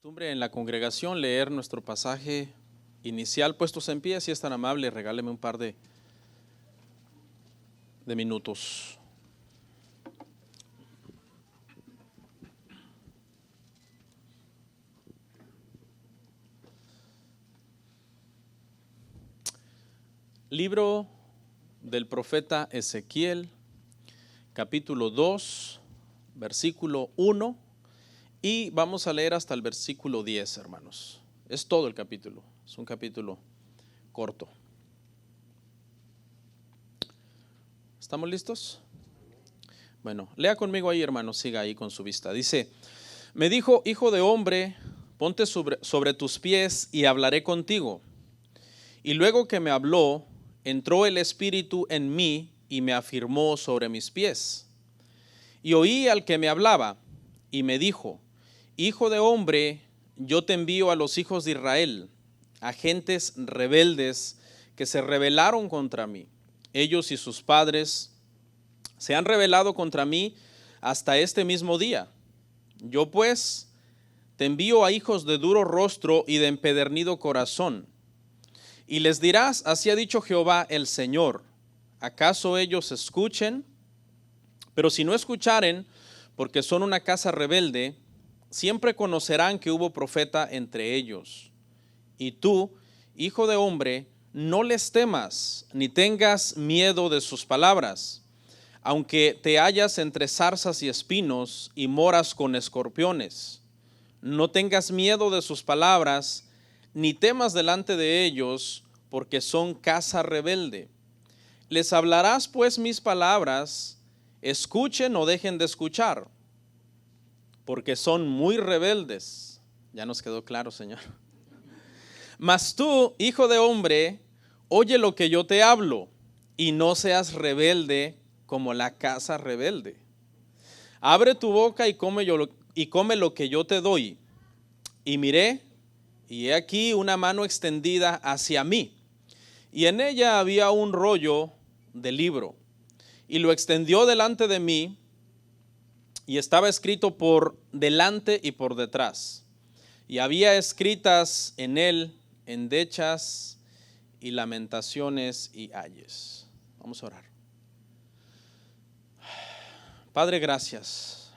Costumbre en la congregación leer nuestro pasaje inicial. Puestos en pie, si es tan amable, regáleme un par de minutos. Libro del profeta Ezequiel, capítulo 2, versículo 1, y vamos a leer hasta el versículo 10, hermanos. Es todo el capítulo, es un capítulo corto. ¿Estamos listos? Bueno, lea conmigo ahí, hermanos, siga ahí con su vista. Dice: me dijo, hijo de hombre, ponte sobre tus pies y hablaré contigo. Y luego que me habló, entró el Espíritu en mí y me afirmó sobre mis pies. Y oí al que me hablaba y me dijo: hijo de hombre, yo te envío a los hijos de Israel, a gentes rebeldes que se rebelaron contra mí. Ellos y sus padres se han rebelado contra mí hasta este mismo día. Yo pues te envío a hijos de duro rostro y de empedernido corazón. Y les dirás: así ha dicho Jehová el Señor. ¿Acaso ellos escuchen? Pero si no escucharen, porque son una casa rebelde, siempre conocerán que hubo profeta entre ellos. Y tú, hijo de hombre, no les temas, ni tengas miedo de sus palabras, aunque te hallas entre zarzas y espinos y moras con escorpiones. No tengas miedo de sus palabras, ni temas delante de ellos, porque son casa rebelde. Les hablarás pues mis palabras, escuchen o dejen de escuchar, porque son muy rebeldes. Ya nos quedó claro, Señor. Mas tú, hijo de hombre, oye lo que yo te hablo, y no seas rebelde como la casa rebelde. Abre tu boca y come lo que yo te doy. Y miré, y he aquí una mano extendida hacia mí, y en ella había un rollo de libro, y lo extendió delante de mí, y estaba escrito por delante y por detrás, y había escritas en él endechas y lamentaciones y ayes. Vamos a orar. Padre, gracias.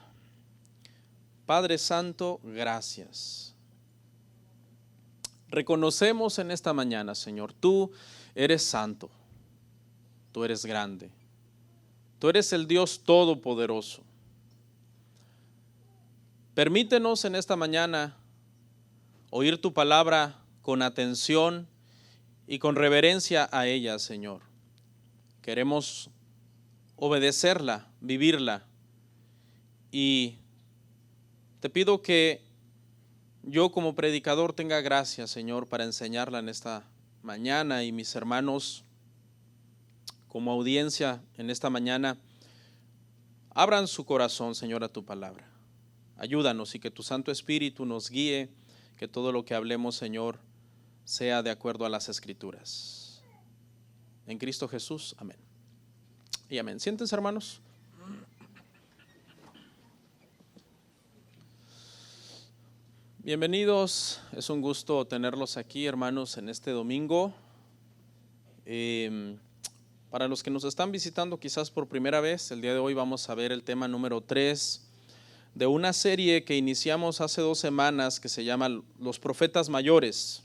Padre Santo, gracias. Reconocemos en esta mañana, Señor, tú eres santo, tú eres grande, tú eres el Dios todopoderoso. Permítenos en esta mañana oír tu palabra con atención y con reverencia a ella, Señor. Queremos obedecerla, vivirla, y te pido que yo como predicador tenga gracia, Señor, para enseñarla en esta mañana, y mis hermanos como audiencia en esta mañana abran su corazón, Señor, a tu palabra. Ayúdanos y que tu Santo Espíritu nos guíe, que todo lo que hablemos, Señor, sea de acuerdo a las Escrituras. En Cristo Jesús, amén. Y amén. Siéntense, hermanos. Bienvenidos, es un gusto tenerlos aquí, hermanos, en este domingo. Para los que nos están visitando quizás por primera vez, el día de hoy vamos a ver el tema número 3 de una serie que iniciamos hace 2 semanas que se llama Los Profetas Mayores.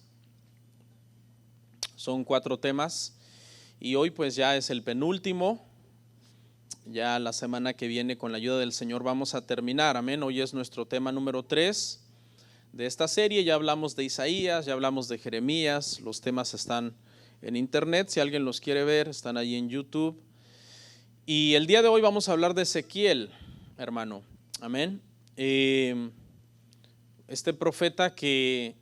Son 4 temas y hoy pues ya es el penúltimo. Ya la semana que viene, con la ayuda del Señor, vamos a terminar, amén. Hoy es nuestro tema número 3 de esta serie. Ya hablamos de Isaías, ya hablamos de Jeremías, los temas están en internet, si alguien los quiere ver, están ahí en YouTube. Y el día de hoy vamos a hablar de Ezequiel, hermano, amén. Este profeta que,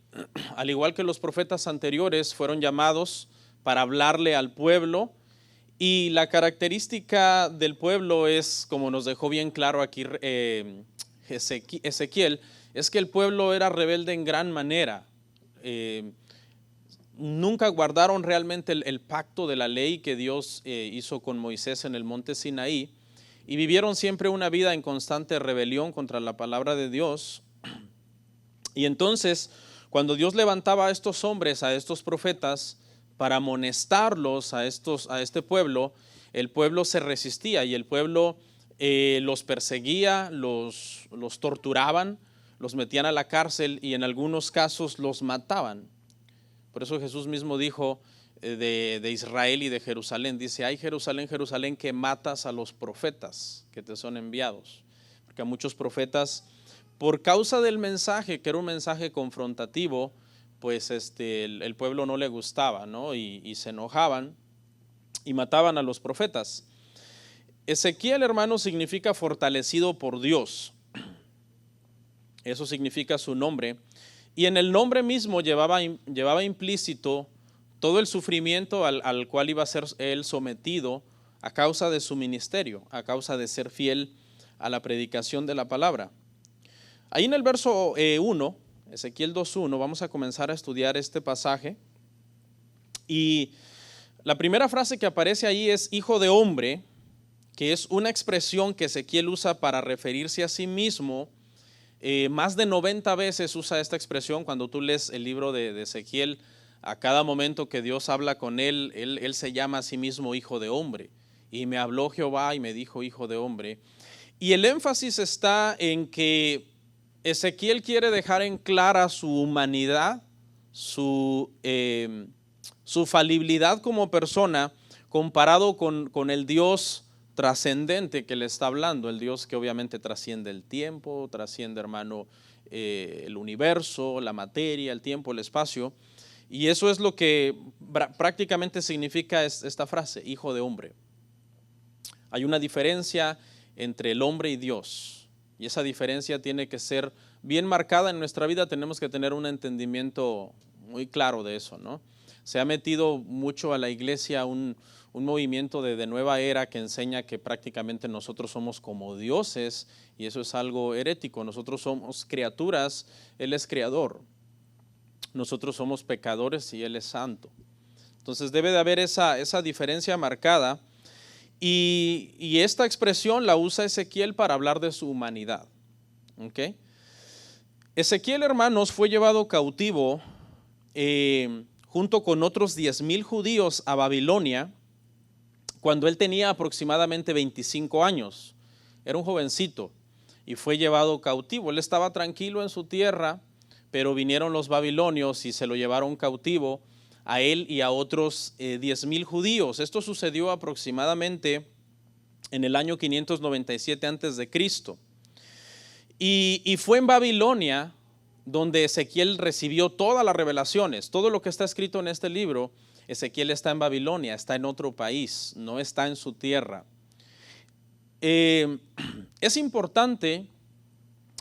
al igual que los profetas anteriores, fueron llamados para hablarle al pueblo, y la característica del pueblo es, como nos dejó bien claro aquí Ezequiel, es que el pueblo era rebelde en gran manera. Nunca guardaron realmente el pacto de la ley que Dios hizo con Moisés en el monte Sinaí, y vivieron siempre una vida en constante rebelión contra la palabra de Dios. Y entonces, cuando Dios levantaba a estos hombres, a estos profetas, para amonestarlos a este pueblo, el pueblo se resistía y el pueblo los perseguía, los torturaban, los metían a la cárcel y en algunos casos los mataban. Por eso Jesús mismo dijo de Israel y de Jerusalén, dice: ay Jerusalén, Jerusalén, que matas a los profetas que te son enviados. Porque a muchos profetas, por causa del mensaje, que era un mensaje confrontativo, pues el pueblo no le gustaba, ¿no? Y se enojaban y mataban a los profetas. Ezequiel, hermano, significa fortalecido por Dios. Eso significa su nombre. Y en el nombre mismo llevaba implícito todo el sufrimiento al cual iba a ser él sometido a causa de su ministerio, a causa de ser fiel a la predicación de la palabra. Ahí en el verso 1, Ezequiel 2:1, vamos a comenzar a estudiar este pasaje. Y la primera frase que aparece ahí es hijo de hombre, que es una expresión que Ezequiel usa para referirse a sí mismo. Más de 90 veces usa esta expresión. Cuando tú lees el libro de Ezequiel, a cada momento que Dios habla con él se llama a sí mismo hijo de hombre. Y me habló Jehová y me dijo hijo de hombre. Y el énfasis está en que Ezequiel quiere dejar en clara su humanidad, su falibilidad como persona, comparado con el Dios trascendente que le está hablando, el Dios que obviamente trasciende el tiempo, trasciende, hermano, el universo, la materia, el tiempo, el espacio. Y eso es lo que prácticamente significa esta frase, hijo de hombre. Hay una diferencia entre el hombre y Dios, y esa diferencia tiene que ser bien marcada en nuestra vida. Tenemos que tener un entendimiento muy claro de eso, ¿no? Se ha metido mucho a la iglesia un movimiento de nueva era que enseña que prácticamente nosotros somos como dioses, y eso es algo herético. Nosotros somos criaturas, Él es creador. Nosotros somos pecadores y Él es santo. Entonces debe de haber esa diferencia marcada, y esta expresión la usa Ezequiel para hablar de su humanidad. ¿Okay? Ezequiel, hermanos, fue llevado cautivo junto con otros 10,000 judíos a Babilonia cuando él tenía aproximadamente 25 años. Era un jovencito y fue llevado cautivo. Él estaba tranquilo en su tierra, pero vinieron los babilonios y se lo llevaron cautivo a él y a otros 10,000 judíos. Esto sucedió aproximadamente en el año 597 antes de Cristo. Y fue en Babilonia donde Ezequiel recibió todas las revelaciones. Todo lo que está escrito en este libro, Ezequiel está en Babilonia, está en otro país, no está en su tierra. Es importante,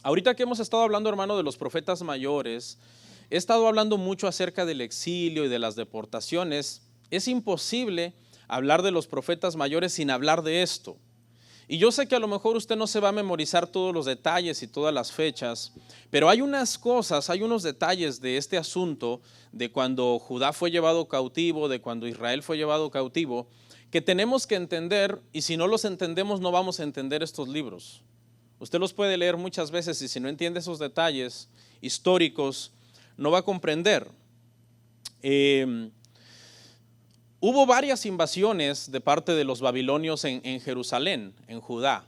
ahorita que hemos estado hablando, hermano, de los profetas mayores, he estado hablando mucho acerca del exilio y de las deportaciones. Es imposible hablar de los profetas mayores sin hablar de esto. Y yo sé que a lo mejor usted no se va a memorizar todos los detalles y todas las fechas, pero hay unas cosas, hay unos detalles de este asunto, de cuando Judá fue llevado cautivo, de cuando Israel fue llevado cautivo, que tenemos que entender, y si no los entendemos no vamos a entender estos libros. Usted los puede leer muchas veces y si no entiende esos detalles históricos, no va a comprender. Hubo varias invasiones de parte de los babilonios en Jerusalén, en Judá.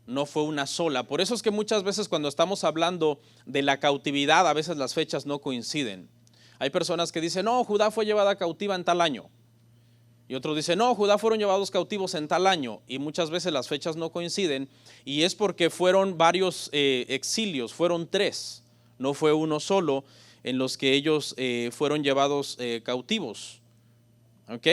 No fue una sola. Por eso es que muchas veces cuando estamos hablando de la cautividad, a veces las fechas no coinciden. Hay personas que dicen, no, Judá fue llevada cautiva en tal año. Y otros dicen, no, Judá fueron llevados cautivos en tal año. Y muchas veces las fechas no coinciden. Y es porque fueron varios exilios, fueron 3. No fue uno solo en los que ellos fueron llevados cautivos. ¿Ok?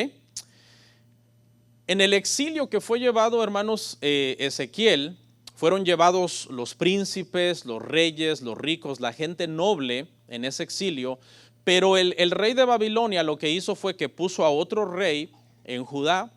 En el exilio que fue llevado, hermanos, Ezequiel, fueron llevados los príncipes, los reyes, los ricos, la gente noble en ese exilio, pero el rey de Babilonia lo que hizo fue que puso a otro rey en Judá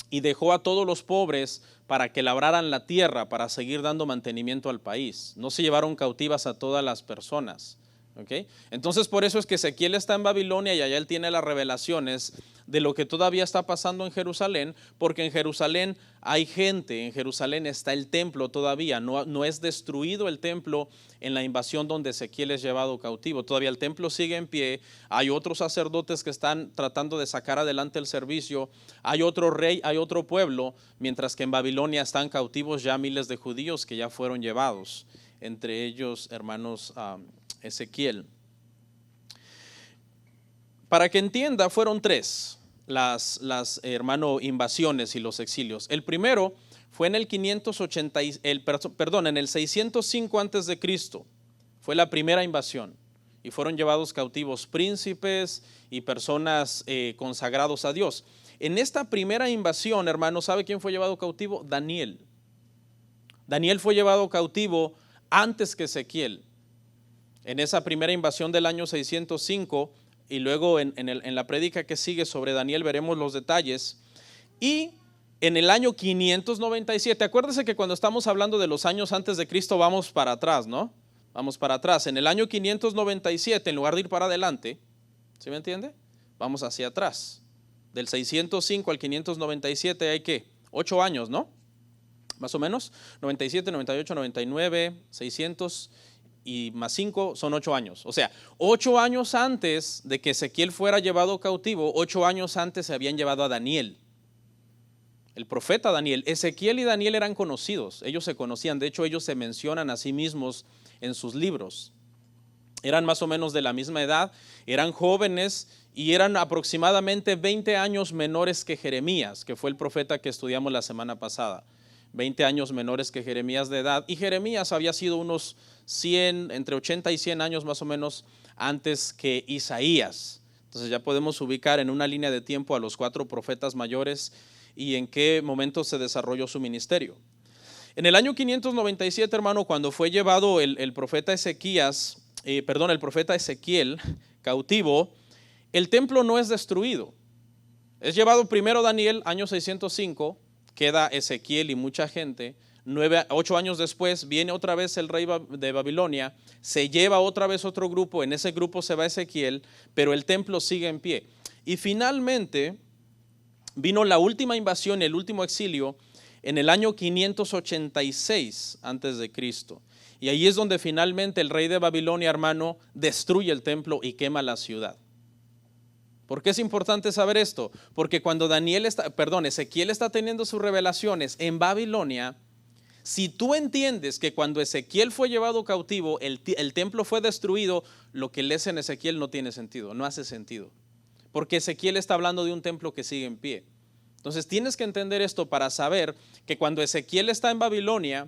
y dejó a todos los pobres para que labraran la tierra, para seguir dando mantenimiento al país. No se llevaron cautivas a todas las personas. ¿Okay? Entonces por eso es que Ezequiel está en Babilonia y allá él tiene las revelaciones de lo que todavía está pasando en Jerusalén, porque en Jerusalén hay gente, en Jerusalén está el templo todavía, no es destruido el templo en la invasión donde Ezequiel es llevado cautivo, todavía el templo sigue en pie, hay otros sacerdotes que están tratando de sacar adelante el servicio, hay otro rey, hay otro pueblo, mientras que en Babilonia están cautivos ya miles de judíos que ya fueron llevados, entre ellos hermanos Ezequiel. Para que entienda, fueron tres las hermano invasiones y los exilios. El primero fue en el 580, en el 605 antes de Cristo. Fue la primera invasión y fueron llevados cautivos príncipes y personas consagrados a Dios. En esta primera invasión, hermano, ¿sabe quién fue llevado cautivo? Daniel. Daniel fue llevado cautivo antes que Ezequiel. En esa primera invasión del año 605 y luego en la prédica que sigue sobre Daniel veremos los detalles. Y en el año 597, acuérdese que cuando estamos hablando de los años antes de Cristo vamos para atrás, ¿no? Vamos para atrás. En el año 597, en lugar de ir para adelante, ¿sí me entiende? Vamos hacia atrás. Del 605 al 597 hay ¿qué? 8 años, ¿no? Más o menos. 97, 98, 99, 600 y más 5 son 8 años. O sea, 8 años antes de que Ezequiel fuera llevado cautivo, 8 años antes se habían llevado a Daniel, el profeta Daniel. Ezequiel y Daniel eran conocidos, ellos se conocían, de hecho ellos se mencionan a sí mismos en sus libros. Eran más o menos de la misma edad, eran jóvenes y eran aproximadamente 20 años menores que Jeremías, que fue el profeta que estudiamos la semana pasada. 20 años menores que Jeremías de edad, y Jeremías había sido unos 100, entre 80 y 100 años más o menos antes que Isaías. Entonces ya podemos ubicar en una línea de tiempo a los 4 profetas mayores y en qué momento se desarrolló su ministerio. En el año 597, hermano, cuando fue llevado el profeta el profeta Ezequiel cautivo, el templo no es destruido. Es llevado primero Daniel, año 605, queda Ezequiel y mucha gente. 8 años después viene otra vez el rey de Babilonia, se lleva otra vez otro grupo, en ese grupo se va Ezequiel, pero el templo sigue en pie. Y finalmente vino la última invasión, el último exilio, en el año 586 antes de Cristo. Y ahí es donde finalmente el rey de Babilonia, hermano, destruye el templo y quema la ciudad. ¿Por qué es importante saber esto? Porque cuando Ezequiel está teniendo sus revelaciones en Babilonia, si tú entiendes que cuando Ezequiel fue llevado cautivo, el templo fue destruido, lo que lees en Ezequiel no tiene sentido, no hace sentido. Porque Ezequiel está hablando de un templo que sigue en pie. Entonces tienes que entender esto para saber que cuando Ezequiel está en Babilonia,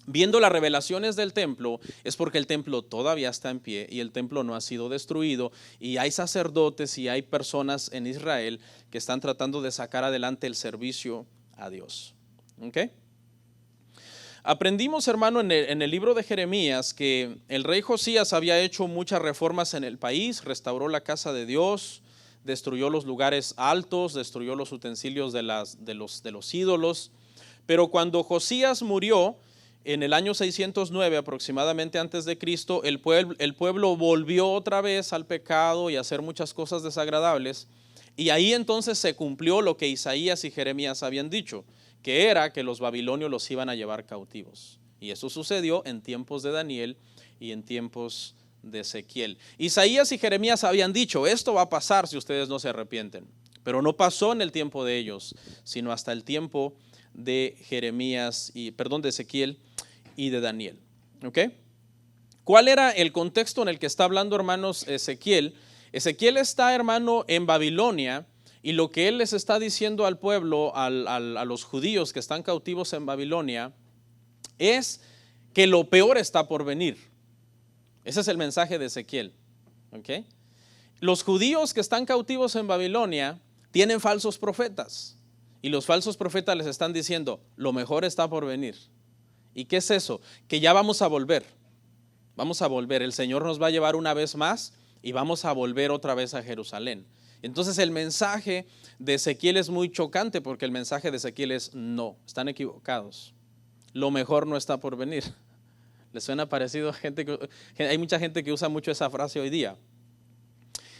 viendo las revelaciones del templo, es porque el templo todavía está en pie y el templo no ha sido destruido, y hay sacerdotes y hay personas en Israel que están tratando de sacar adelante el servicio a Dios. ¿Ok? Aprendimos, hermano, en el libro de Jeremías que el rey Josías había hecho muchas reformas en el país, restauró la casa de Dios, destruyó los lugares altos, destruyó los utensilios de los ídolos, pero cuando Josías murió, en el año 609 aproximadamente antes de Cristo, el pueblo volvió otra vez al pecado y a hacer muchas cosas desagradables, y ahí entonces se cumplió lo que Isaías y Jeremías habían dicho, que era que los babilonios los iban a llevar cautivos. Y eso sucedió en tiempos de Daniel y en tiempos de Ezequiel. Isaías y Jeremías habían dicho, esto va a pasar si ustedes no se arrepienten, pero no pasó en el tiempo de ellos, sino hasta el tiempo de de Ezequiel y de Daniel. ¿Ok? ¿Cuál era el contexto en el que está hablando, hermanos, Ezequiel? Ezequiel está, hermano, en Babilonia, y lo que él les está diciendo al pueblo, a los judíos que están cautivos en Babilonia, es que lo peor está por venir. Ese es el mensaje de Ezequiel. ¿Ok? Los judíos que están cautivos en Babilonia tienen falsos profetas, y los falsos profetas les están diciendo, lo mejor está por venir. ¿Y qué es eso? Que ya vamos a volver. Vamos a volver. El Señor nos va a llevar una vez más y vamos a volver otra vez a Jerusalén. Entonces el mensaje de Ezequiel es muy chocante, porque el mensaje de Ezequiel es no, están equivocados. Lo mejor no está por venir. ¿Les suena parecido a hay mucha gente que usa mucho esa frase hoy día?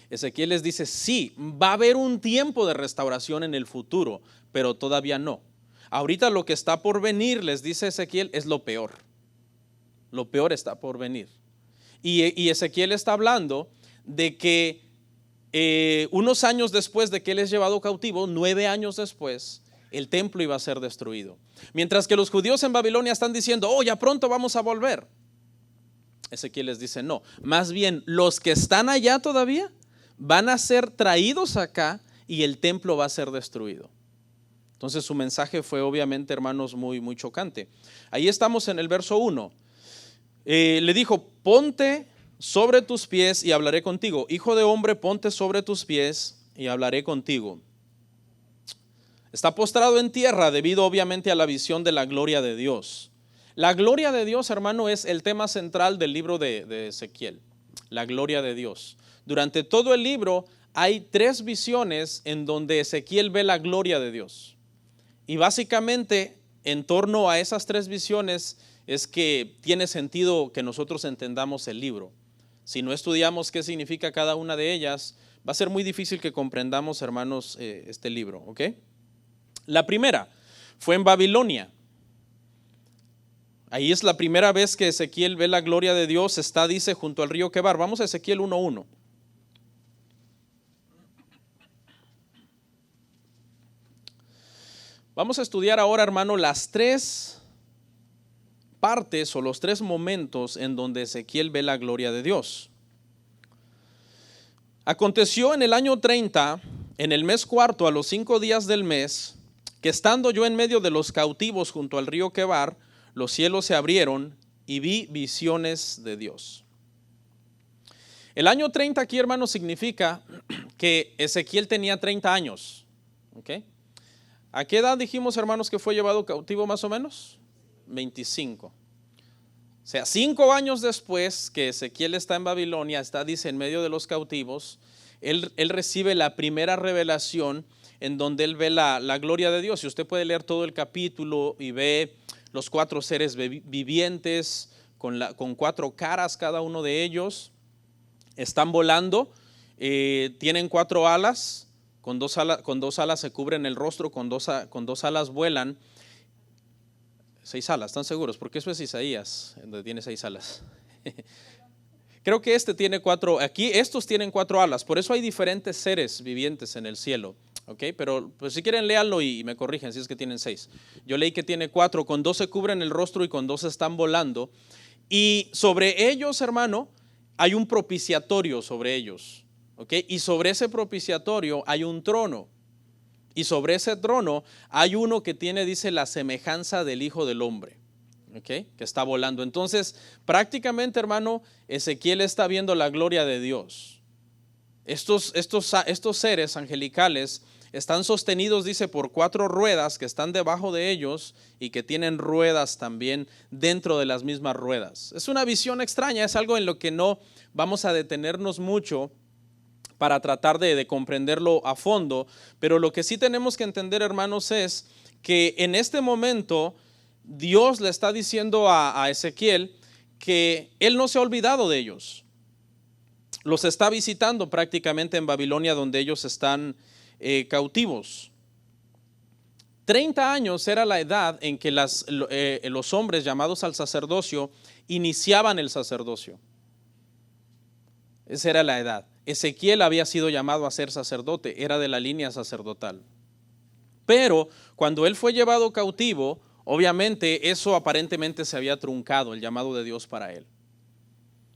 Ezequiel les dice, sí, va a haber un tiempo de restauración en el futuro, pero todavía no. Ahorita lo que está por venir, les dice Ezequiel, es lo peor. Lo peor está por venir. Y Ezequiel está hablando de que unos años después de que él es llevado cautivo, 9 años después, el templo iba a ser destruido. Mientras que los judíos en Babilonia están diciendo, oh, ya pronto vamos a volver. Ezequiel les dice, no, más bien los que están allá todavía van a ser traídos acá y el templo va a ser destruido. Entonces su mensaje fue obviamente, hermanos, muy, muy chocante. Ahí estamos en el verso 1. Le dijo, ponte sobre tus pies y hablaré contigo. Hijo de hombre, ponte sobre tus pies y hablaré contigo. Está postrado en tierra debido obviamente a la visión de la gloria de Dios. La gloria de Dios, hermano, es el tema central del libro de Ezequiel. La gloria de Dios. Durante todo el libro hay 3 visiones en donde Ezequiel ve la gloria de Dios. Y básicamente en torno a esas 3 visiones es que tiene sentido que nosotros entendamos el libro. Si no estudiamos qué significa cada una de ellas, va a ser muy difícil que comprendamos, hermanos, este libro, ¿ok? La primera fue en Babilonia. Ahí es la primera vez que Ezequiel ve la gloria de Dios. Está, dice, junto al río Quebar. Vamos a Ezequiel 1:1. Vamos a estudiar ahora, hermano, las 3 partes o los 3 momentos en donde Ezequiel ve la gloria de Dios. Aconteció en el año 30, en el mes cuarto, a los 5 días del mes, que estando yo en medio de los cautivos junto al río Quebar, los cielos se abrieron y vi visiones de Dios. El año 30 aquí, hermano, significa que Ezequiel tenía 30 años. ¿Ok? ¿A qué edad dijimos, hermanos, que fue llevado cautivo más o menos? 25. O sea, 5 años después que Ezequiel está en Babilonia, dice, en medio de los cautivos, él recibe la primera revelación en donde él ve la gloria de Dios. Y usted puede leer todo el capítulo y ve los 4 seres vivientes con 4 caras cada uno de ellos. Están volando, tienen 4 alas. Con dos alas se cubren el rostro, con dos alas vuelan. 6 alas, ¿están seguros? Porque eso es Isaías, donde tiene 6 alas. Creo que tiene 4, aquí estos tienen 4 alas, por eso hay diferentes seres vivientes en el cielo. Okay, pero pues si quieren léanlo y me corrigen si es que tienen 6. Yo leí que tiene 4, con 2 se cubren el rostro y con 2 están volando. Y sobre ellos, hermano, hay un propiciatorio sobre ellos. Okay, y sobre ese propiciatorio hay un trono. Y sobre ese trono hay uno que tiene, dice, la semejanza del Hijo del Hombre. Okay, que está volando. Entonces, prácticamente, hermano, Ezequiel está viendo la gloria de Dios. Estos seres angelicales están sostenidos, dice, por 4 ruedas que están debajo de ellos y que tienen ruedas también dentro de las mismas ruedas. Es una visión extraña, es algo en lo que no vamos a detenernos mucho para tratar de comprenderlo a fondo, pero lo que sí tenemos que entender, hermanos, es que en este momento Dios le está diciendo a Ezequiel que Él no se ha olvidado de ellos. Los está visitando prácticamente en Babilonia, donde ellos están cautivos. 30 años era la edad en que los hombres llamados al sacerdocio iniciaban el sacerdocio. Esa era la edad. Ezequiel había sido llamado a ser sacerdote, era de la línea sacerdotal. Pero cuando él fue llevado cautivo, obviamente eso aparentemente se había truncado, el llamado de Dios para él.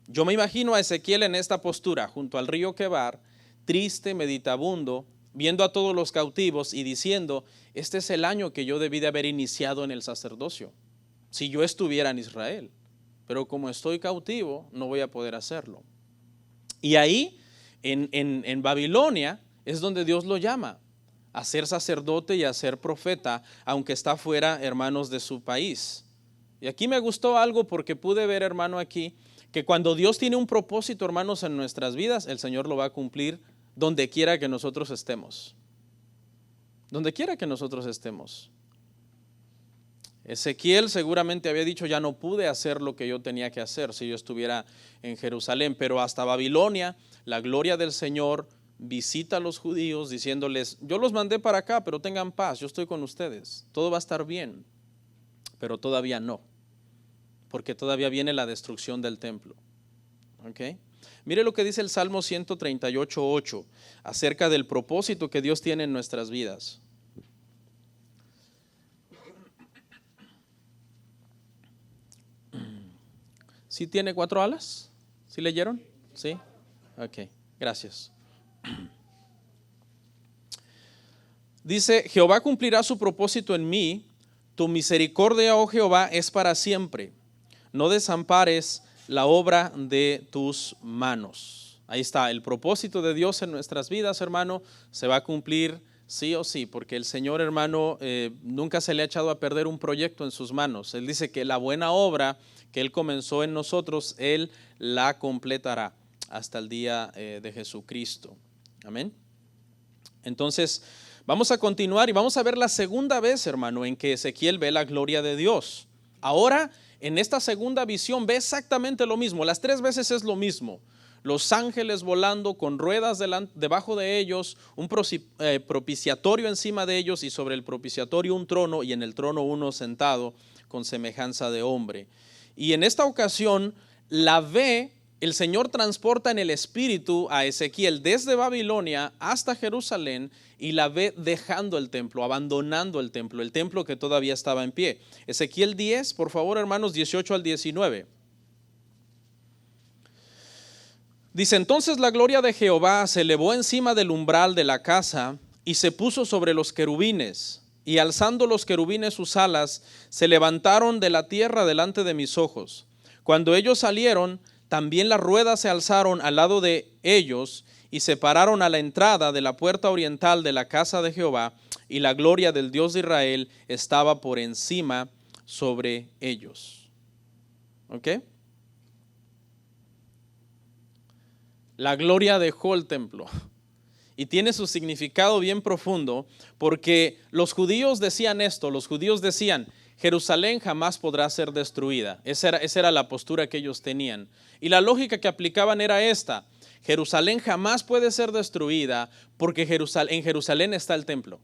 Yo me imagino a Ezequiel en esta postura, junto al río Quebar, triste, meditabundo, viendo a todos los cautivos y diciendo, este es el año que yo debí de haber iniciado en el sacerdocio, si yo estuviera en Israel. Pero como estoy cautivo, no voy a poder hacerlo. Y ahí, en Babilonia, es donde Dios lo llama a ser sacerdote y a ser profeta, aunque está fuera, hermanos, de su país. Y aquí me gustó algo porque pude ver, hermano, aquí, que cuando Dios tiene un propósito, hermanos, en nuestras vidas, el Señor lo va a cumplir donde quiera que nosotros estemos. Donde quiera que nosotros estemos. Ezequiel seguramente había dicho, ya no pude hacer lo que yo tenía que hacer si yo estuviera en Jerusalén, pero hasta Babilonia, la gloria del Señor visita a los judíos diciéndoles, yo los mandé para acá, pero tengan paz, yo estoy con ustedes, todo va a estar bien, pero todavía no, porque todavía viene la destrucción del templo. ¿Ok? Mire lo que dice el Salmo 138:8 acerca del propósito que Dios tiene en nuestras vidas. ¿Sí tiene 4 alas? ¿Sí leyeron? Sí. Ok, gracias. Dice, Jehová cumplirá su propósito en mí, tu misericordia, oh Jehová, es para siempre. No desampares la obra de tus manos. Ahí está, el propósito de Dios en nuestras vidas, hermano, se va a cumplir sí o sí, porque el Señor, hermano, nunca se le ha echado a perder un proyecto en sus manos. Él dice que la buena obra que Él comenzó en nosotros, Él la completará hasta el día de Jesucristo. Amén. Entonces, vamos a continuar y vamos a ver la segunda vez, hermano, en que Ezequiel ve la gloria de Dios. Ahora, en esta segunda visión ve exactamente lo mismo. Las 3 veces es lo mismo. Los ángeles volando con ruedas debajo de ellos, un propiciatorio encima de ellos y sobre el propiciatorio un trono y en el trono uno sentado con semejanza de hombre. Y en esta ocasión la ve, el Señor transporta en el espíritu a Ezequiel desde Babilonia hasta Jerusalén y la ve dejando el templo, abandonando el templo que todavía estaba en pie. Ezequiel 10, por favor, hermanos, 18 al 19. Dice, entonces la gloria de Jehová se elevó encima del umbral de la casa y se puso sobre los querubines, y alzando los querubines sus alas, se levantaron de la tierra delante de mis ojos. Cuando ellos salieron, también las ruedas se alzaron al lado de ellos y se pararon a la entrada de la puerta oriental de la casa de Jehová, y la gloria del Dios de Israel estaba por encima sobre ellos. ¿Ok? La gloria dejó el templo y tiene su significado bien profundo, porque los judíos decían esto, los judíos decían, Jerusalén jamás podrá ser destruida. Esa era la postura que ellos tenían. Y la lógica que aplicaban era esta, Jerusalén jamás puede ser destruida porque en Jerusalén está el templo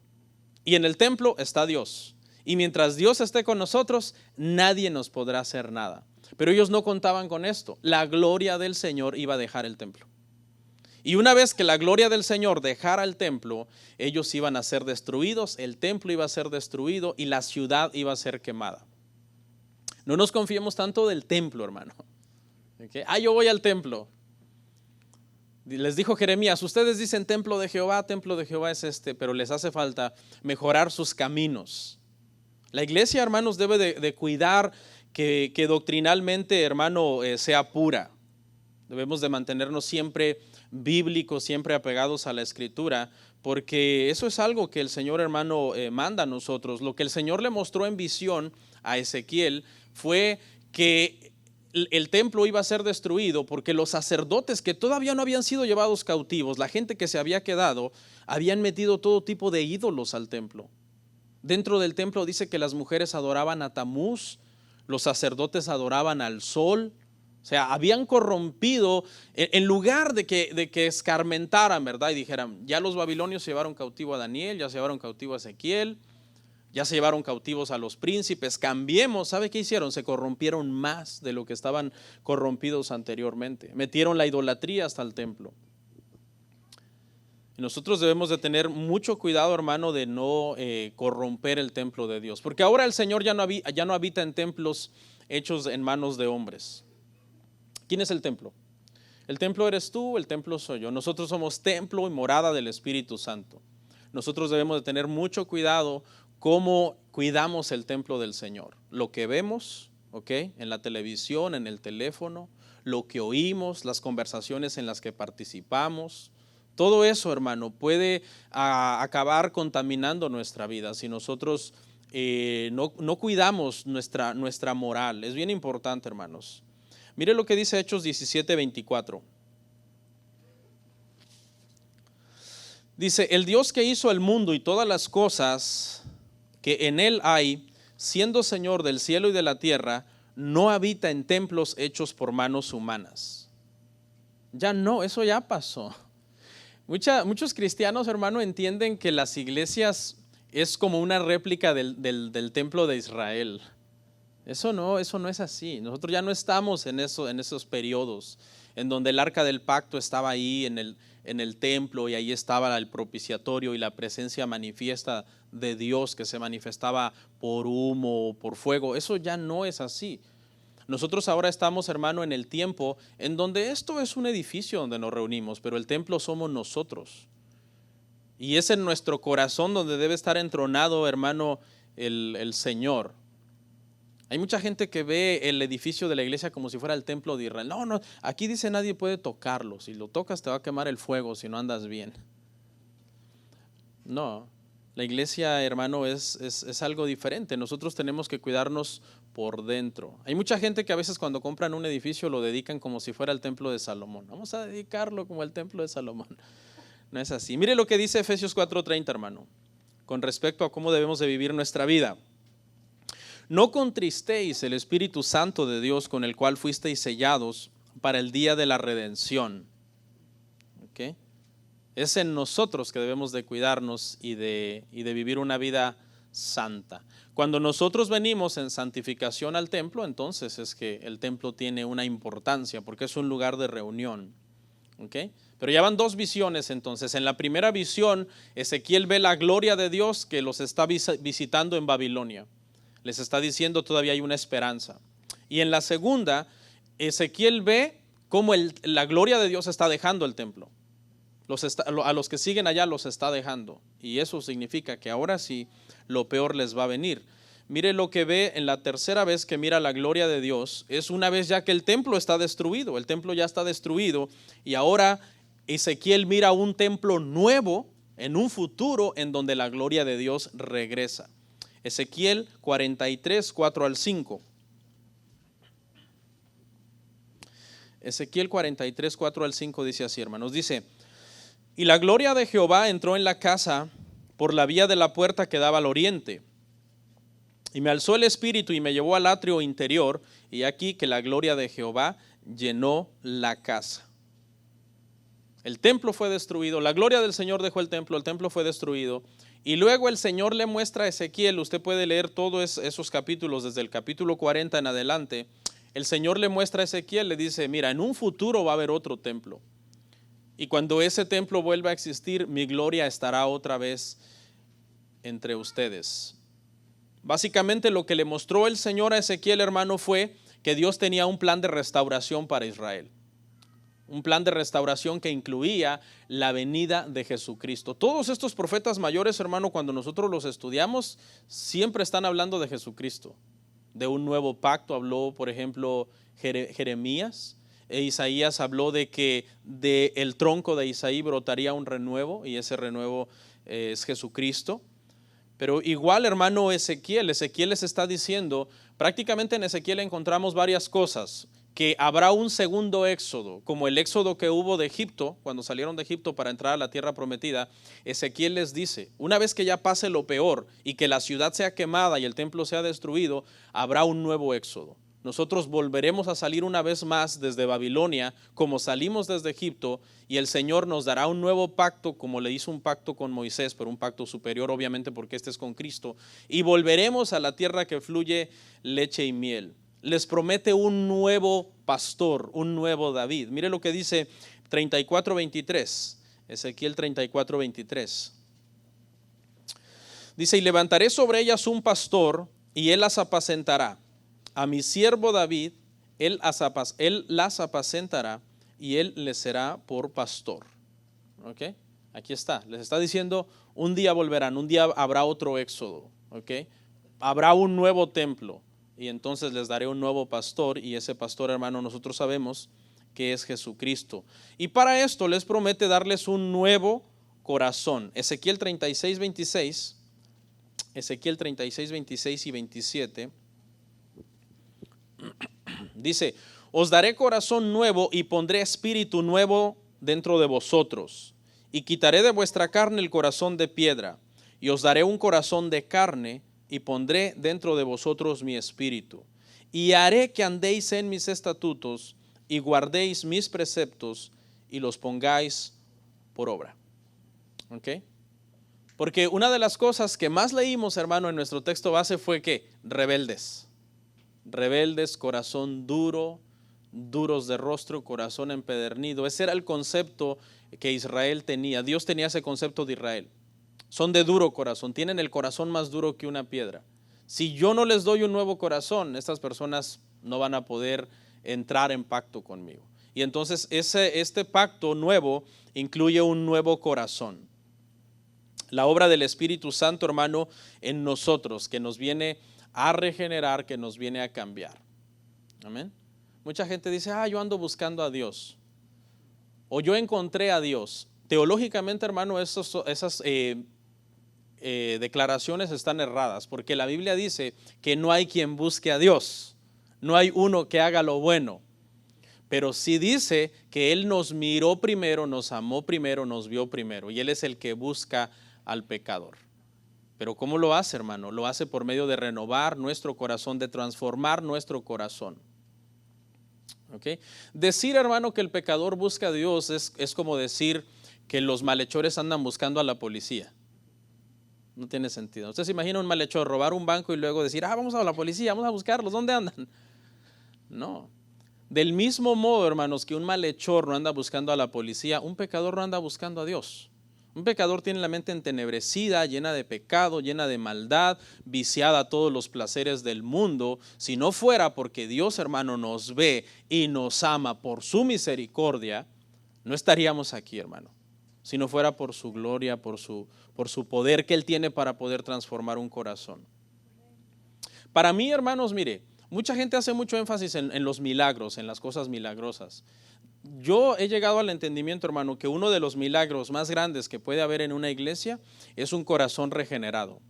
y en el templo está Dios. Y mientras Dios esté con nosotros, nadie nos podrá hacer nada. Pero ellos no contaban con esto. La gloria del Señor iba a dejar el templo. Y una vez que la gloria del Señor dejara el templo, ellos iban a ser destruidos, el templo iba a ser destruido y la ciudad iba a ser quemada. No nos confiemos tanto del templo, hermano. ¿Okay? Yo voy al templo. Les dijo Jeremías, ustedes dicen templo de Jehová es este, pero les hace falta mejorar sus caminos. La iglesia, hermanos, debe de cuidar que doctrinalmente, hermano, sea pura. Debemos de mantenernos siempre bíblicos, siempre apegados a la Escritura, porque eso es algo que el Señor, hermano, manda a nosotros. Lo que el Señor le mostró en visión a Ezequiel fue que el templo iba a ser destruido porque los sacerdotes que todavía no habían sido llevados cautivos, la gente que se había quedado, habían metido todo tipo de ídolos al templo. Dentro del templo dice que las mujeres adoraban a Tamuz, los sacerdotes adoraban al sol. O sea, habían corrompido, en lugar de que escarmentaran, ¿verdad? Y dijeran, ya los babilonios se llevaron cautivo a Daniel, ya se llevaron cautivo a Ezequiel, ya se llevaron cautivos a los príncipes, cambiemos. ¿Sabe qué hicieron? Se corrompieron más de lo que estaban corrompidos anteriormente. Metieron la idolatría hasta el templo. Y nosotros debemos de tener mucho cuidado, hermano, de no corromper el templo de Dios. Porque ahora el Señor ya no habita en templos hechos en manos de hombres. ¿Quién es el templo? El templo eres tú, el templo soy yo. Nosotros somos templo y morada del Espíritu Santo. Nosotros debemos de tener mucho cuidado cómo cuidamos el templo del Señor. Lo que vemos, ¿ok? En la televisión, en el teléfono, lo que oímos, las conversaciones en las que participamos. Todo eso, hermano, puede acabar contaminando nuestra vida si nosotros no cuidamos nuestra moral. Es bien importante, hermanos. Mire lo que dice Hechos 17:24. Dice, el Dios que hizo el mundo y todas las cosas que en él hay, siendo Señor del cielo y de la tierra, no habita en templos hechos por manos humanas. Ya no, eso ya pasó. Muchos cristianos, hermano, entienden que las iglesias es como una réplica del templo de Israel. Eso no es así. Nosotros ya no estamos en esos periodos en donde el arca del pacto estaba ahí en el templo y ahí estaba el propiciatorio y la presencia manifiesta de Dios que se manifestaba por humo o por fuego. Eso ya no es así. Nosotros ahora estamos, hermano, en el tiempo en donde esto es un edificio donde nos reunimos, pero el templo somos nosotros. Y es en nuestro corazón donde debe estar entronado, hermano, el Señor. Hay mucha gente que ve el edificio de la iglesia como si fuera el templo de Israel. No, aquí dice nadie puede tocarlo. Si lo tocas te va a quemar el fuego si no andas bien. No, la iglesia, hermano, es algo diferente. Nosotros tenemos que cuidarnos por dentro. Hay mucha gente que a veces cuando compran un edificio lo dedican como si fuera el templo de Salomón. Vamos a dedicarlo como el templo de Salomón. No es así. Mire lo que dice Efesios 4:30, hermano, con respecto a cómo debemos de vivir nuestra vida. No contristéis el Espíritu Santo de Dios, con el cual fuisteis sellados para el día de la redención. ¿Okay? Es en nosotros que debemos de cuidarnos y de vivir una vida santa. Cuando nosotros venimos en santificación al templo, entonces es que el templo tiene una importancia, porque es un lugar de reunión. ¿Okay? Pero ya van dos visiones entonces. En la primera visión, Ezequiel ve la gloria de Dios que los está visitando en Babilonia. Les está diciendo todavía hay una esperanza. Y en la segunda, Ezequiel ve cómo la gloria de Dios está dejando el templo. A los que siguen allá los está dejando. Y eso significa que ahora sí lo peor les va a venir. Mire lo que ve en la tercera vez que mira la gloria de Dios. Es una vez ya que el templo está destruido. El templo ya está destruido. Y ahora Ezequiel mira un templo nuevo en un futuro en donde la gloria de Dios regresa. Ezequiel 43, 4 al 5. Ezequiel 43, 4 al 5 dice así, hermanos. Dice: y la gloria de Jehová entró en la casa por la vía de la puerta que daba al oriente. Y me alzó el espíritu y me llevó al atrio interior, y aquí que la gloria de Jehová llenó la casa. El templo fue destruido, la gloria del Señor dejó el templo fue destruido. Y luego el Señor le muestra a Ezequiel, usted puede leer todos esos capítulos, desde el capítulo 40 en adelante. El Señor le muestra a Ezequiel, le dice: mira, en un futuro va a haber otro templo. Y cuando ese templo vuelva a existir, mi gloria estará otra vez entre ustedes. Básicamente lo que le mostró el Señor a Ezequiel, hermano, fue que Dios tenía un plan de restauración para Israel. Un plan de restauración que incluía la venida de Jesucristo. Todos estos profetas mayores, hermano, cuando nosotros los estudiamos, siempre están hablando de Jesucristo. De un nuevo pacto habló, por ejemplo, Jeremías. Isaías habló de que del tronco de Isaí brotaría un renuevo, y ese renuevo es Jesucristo. Pero igual, hermano, Ezequiel les está diciendo, prácticamente en Ezequiel encontramos varias cosas, que habrá un segundo éxodo, como el éxodo que hubo de Egipto, cuando salieron de Egipto para entrar a la tierra prometida. Ezequiel les dice, una vez que ya pase lo peor y que la ciudad sea quemada y el templo sea destruido, habrá un nuevo éxodo. Nosotros volveremos a salir una vez más desde Babilonia, como salimos desde Egipto, y el Señor nos dará un nuevo pacto, como le hizo un pacto con Moisés, pero un pacto superior, obviamente, porque este es con Cristo, y volveremos a la tierra que fluye leche y miel. Les promete un nuevo pastor, un nuevo David. Mire lo que dice 34:23, Ezequiel 34:23. Dice: y levantaré sobre ellas un pastor, y él las apacentará. A mi siervo David, él las apacentará, y él les será por pastor. ¿Ok? Aquí está, les está diciendo, un día volverán, un día habrá otro éxodo. ¿Ok? Habrá un nuevo templo. Y entonces les daré un nuevo pastor, y ese pastor, hermano, nosotros sabemos que es Jesucristo. Y para esto les promete darles un nuevo corazón. Ezequiel 36:26, Ezequiel 36:26 y 27, dice: os daré corazón nuevo y pondré espíritu nuevo dentro de vosotros, y quitaré de vuestra carne el corazón de piedra, y os daré un corazón de carne, y pondré dentro de vosotros mi espíritu, y haré que andéis en mis estatutos y guardéis mis preceptos y los pongáis por obra. ¿Ok? Porque una de las cosas que más leímos, hermano, en nuestro texto base fue que rebeldes. Rebeldes, corazón duro, duros de rostro, corazón empedernido. Ese era el concepto que Israel tenía. Dios tenía ese concepto de Israel. Son de duro corazón, tienen el corazón más duro que una piedra. Si yo no les doy un nuevo corazón, estas personas no van a poder entrar en pacto conmigo. Y entonces este pacto nuevo incluye un nuevo corazón. La obra del Espíritu Santo, hermano, en nosotros, que nos viene a regenerar, que nos viene a cambiar. Amén. Mucha gente dice, yo ando buscando a Dios, o yo encontré a Dios. Teológicamente, hermano, esas declaraciones están erradas, porque la Biblia dice que no hay quien busque a Dios, no hay uno que haga lo bueno, pero sí dice que Él nos miró primero, nos amó primero, nos vio primero, y Él es el que busca al pecador. Pero ¿cómo lo hace, hermano? Lo hace por medio de renovar nuestro corazón, de transformar nuestro corazón. ¿Okay? Decir, hermano, que el pecador busca a Dios es como decir que los malhechores andan buscando a la policía. No tiene sentido. Usted se imagina un malhechor robar un banco y luego decir, vamos a la policía, vamos a buscarlos, ¿dónde andan? No. Del mismo modo, hermanos, que un malhechor no anda buscando a la policía, un pecador no anda buscando a Dios. Un pecador tiene la mente entenebrecida, llena de pecado, llena de maldad, viciada a todos los placeres del mundo. Si no fuera porque Dios, hermano, nos ve y nos ama por su misericordia, no estaríamos aquí, hermano. Si no fuera por su gloria, por su poder que Él tiene para poder transformar un corazón. Para mí, hermanos, mire, mucha gente hace mucho énfasis en los milagros, en las cosas milagrosas. Yo he llegado al entendimiento, hermano, que uno de los milagros más grandes que puede haber en una iglesia es un corazón regenerado.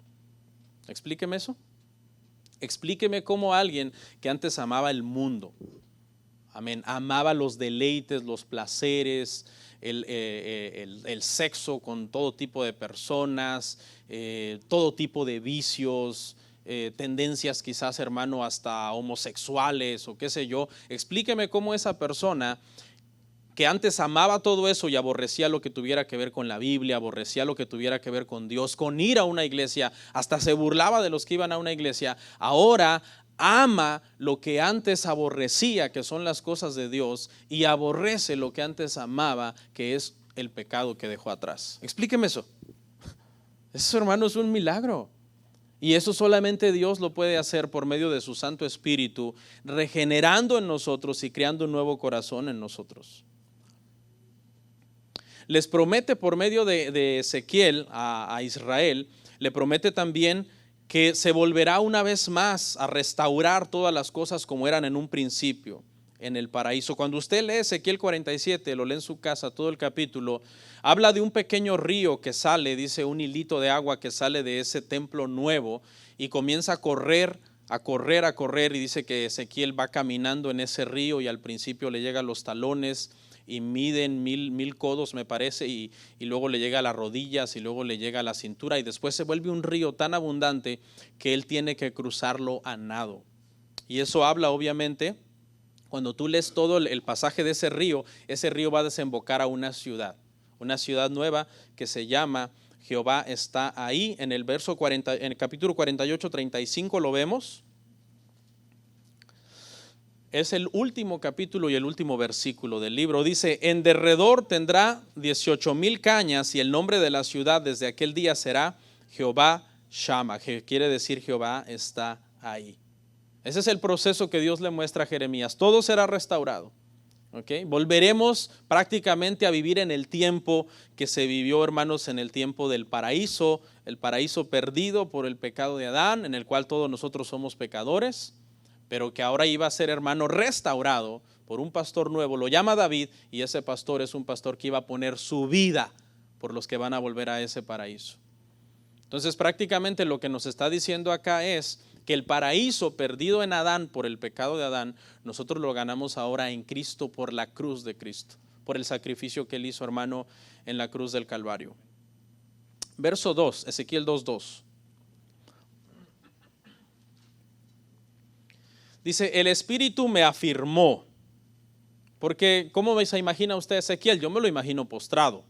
Explíqueme eso. Explíqueme cómo alguien que antes amaba el mundo, amén, amaba los deleites, los placeres, el sexo con todo tipo de personas, todo tipo de vicios, tendencias quizás, hermano, hasta homosexuales o qué sé yo. Explíqueme cómo esa persona que antes amaba todo eso y aborrecía lo que tuviera que ver con la Biblia, aborrecía lo que tuviera que ver con Dios, con ir a una iglesia, hasta se burlaba de los que iban a una iglesia, ahora ama lo que antes aborrecía, que son las cosas de Dios, y aborrece lo que antes amaba, que es el pecado que dejó atrás. Explíqueme eso. Eso, hermano, es un milagro. Y eso solamente Dios lo puede hacer por medio de su Santo Espíritu, regenerando en nosotros y creando un nuevo corazón en nosotros. Les promete por medio de Ezequiel a Israel, le promete también que se volverá una vez más a restaurar todas las cosas como eran en un principio en el paraíso. Cuando usted lee Ezequiel 47, lo lee en su casa todo el capítulo, habla de un pequeño río que sale, dice un hilito de agua que sale de ese templo nuevo y comienza a correr, y dice que Ezequiel va caminando en ese río y al principio le llega a los talones y miden 1000 codos, me parece, y luego le llega a las rodillas y luego le llega a la cintura y después se vuelve un río tan abundante que él tiene que cruzarlo a nado. Y eso habla, obviamente, cuando tú lees todo el pasaje de ese río va a desembocar a una ciudad nueva que se llama Jehová está ahí. En el verso 40, en el capítulo 48, 35 lo vemos. Es el último capítulo y el último versículo del libro. Dice, en derredor tendrá 18,000 cañas y el nombre de la ciudad desde aquel día será Jehová Shammah, que quiere decir Jehová está ahí. Ese es el proceso que Dios le muestra a Jeremías. Todo será restaurado. ¿Okay? Volveremos prácticamente a vivir en el tiempo que se vivió, hermanos, en el tiempo del paraíso, el paraíso perdido por el pecado de Adán, en el cual todos nosotros somos pecadores, pero que ahora iba a ser, hermano, restaurado por un pastor nuevo, lo llama David, y ese pastor es un pastor que iba a poner su vida por los que van a volver a ese paraíso. Entonces prácticamente lo que nos está diciendo acá es que el paraíso perdido en Adán por el pecado de Adán, nosotros lo ganamos ahora en Cristo por la cruz de Cristo, por el sacrificio que él hizo, hermano, en la cruz del Calvario. Verso 2, Ezequiel 2:2. Dice, el Espíritu me afirmó. Porque, ¿cómo se imagina usted a Ezequiel? Yo me lo imagino postrado.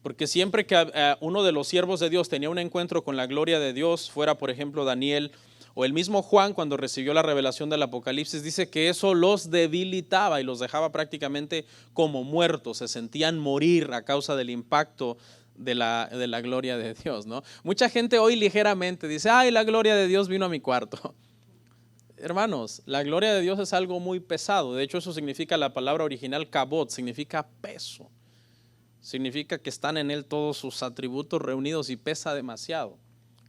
Porque siempre que uno de los siervos de Dios tenía un encuentro con la gloria de Dios, fuera por ejemplo Daniel o el mismo Juan cuando recibió la revelación del Apocalipsis, dice que eso los debilitaba y los dejaba prácticamente como muertos, se sentían morir a causa del impacto de la gloria de Dios, ¿no? Mucha gente hoy ligeramente dice, ay, la gloria de Dios vino a mi cuarto. Hermanos, la gloria de Dios es algo muy pesado. De hecho, eso significa, la palabra original kabod, significa peso. Significa que están en él todos sus atributos reunidos y pesa demasiado,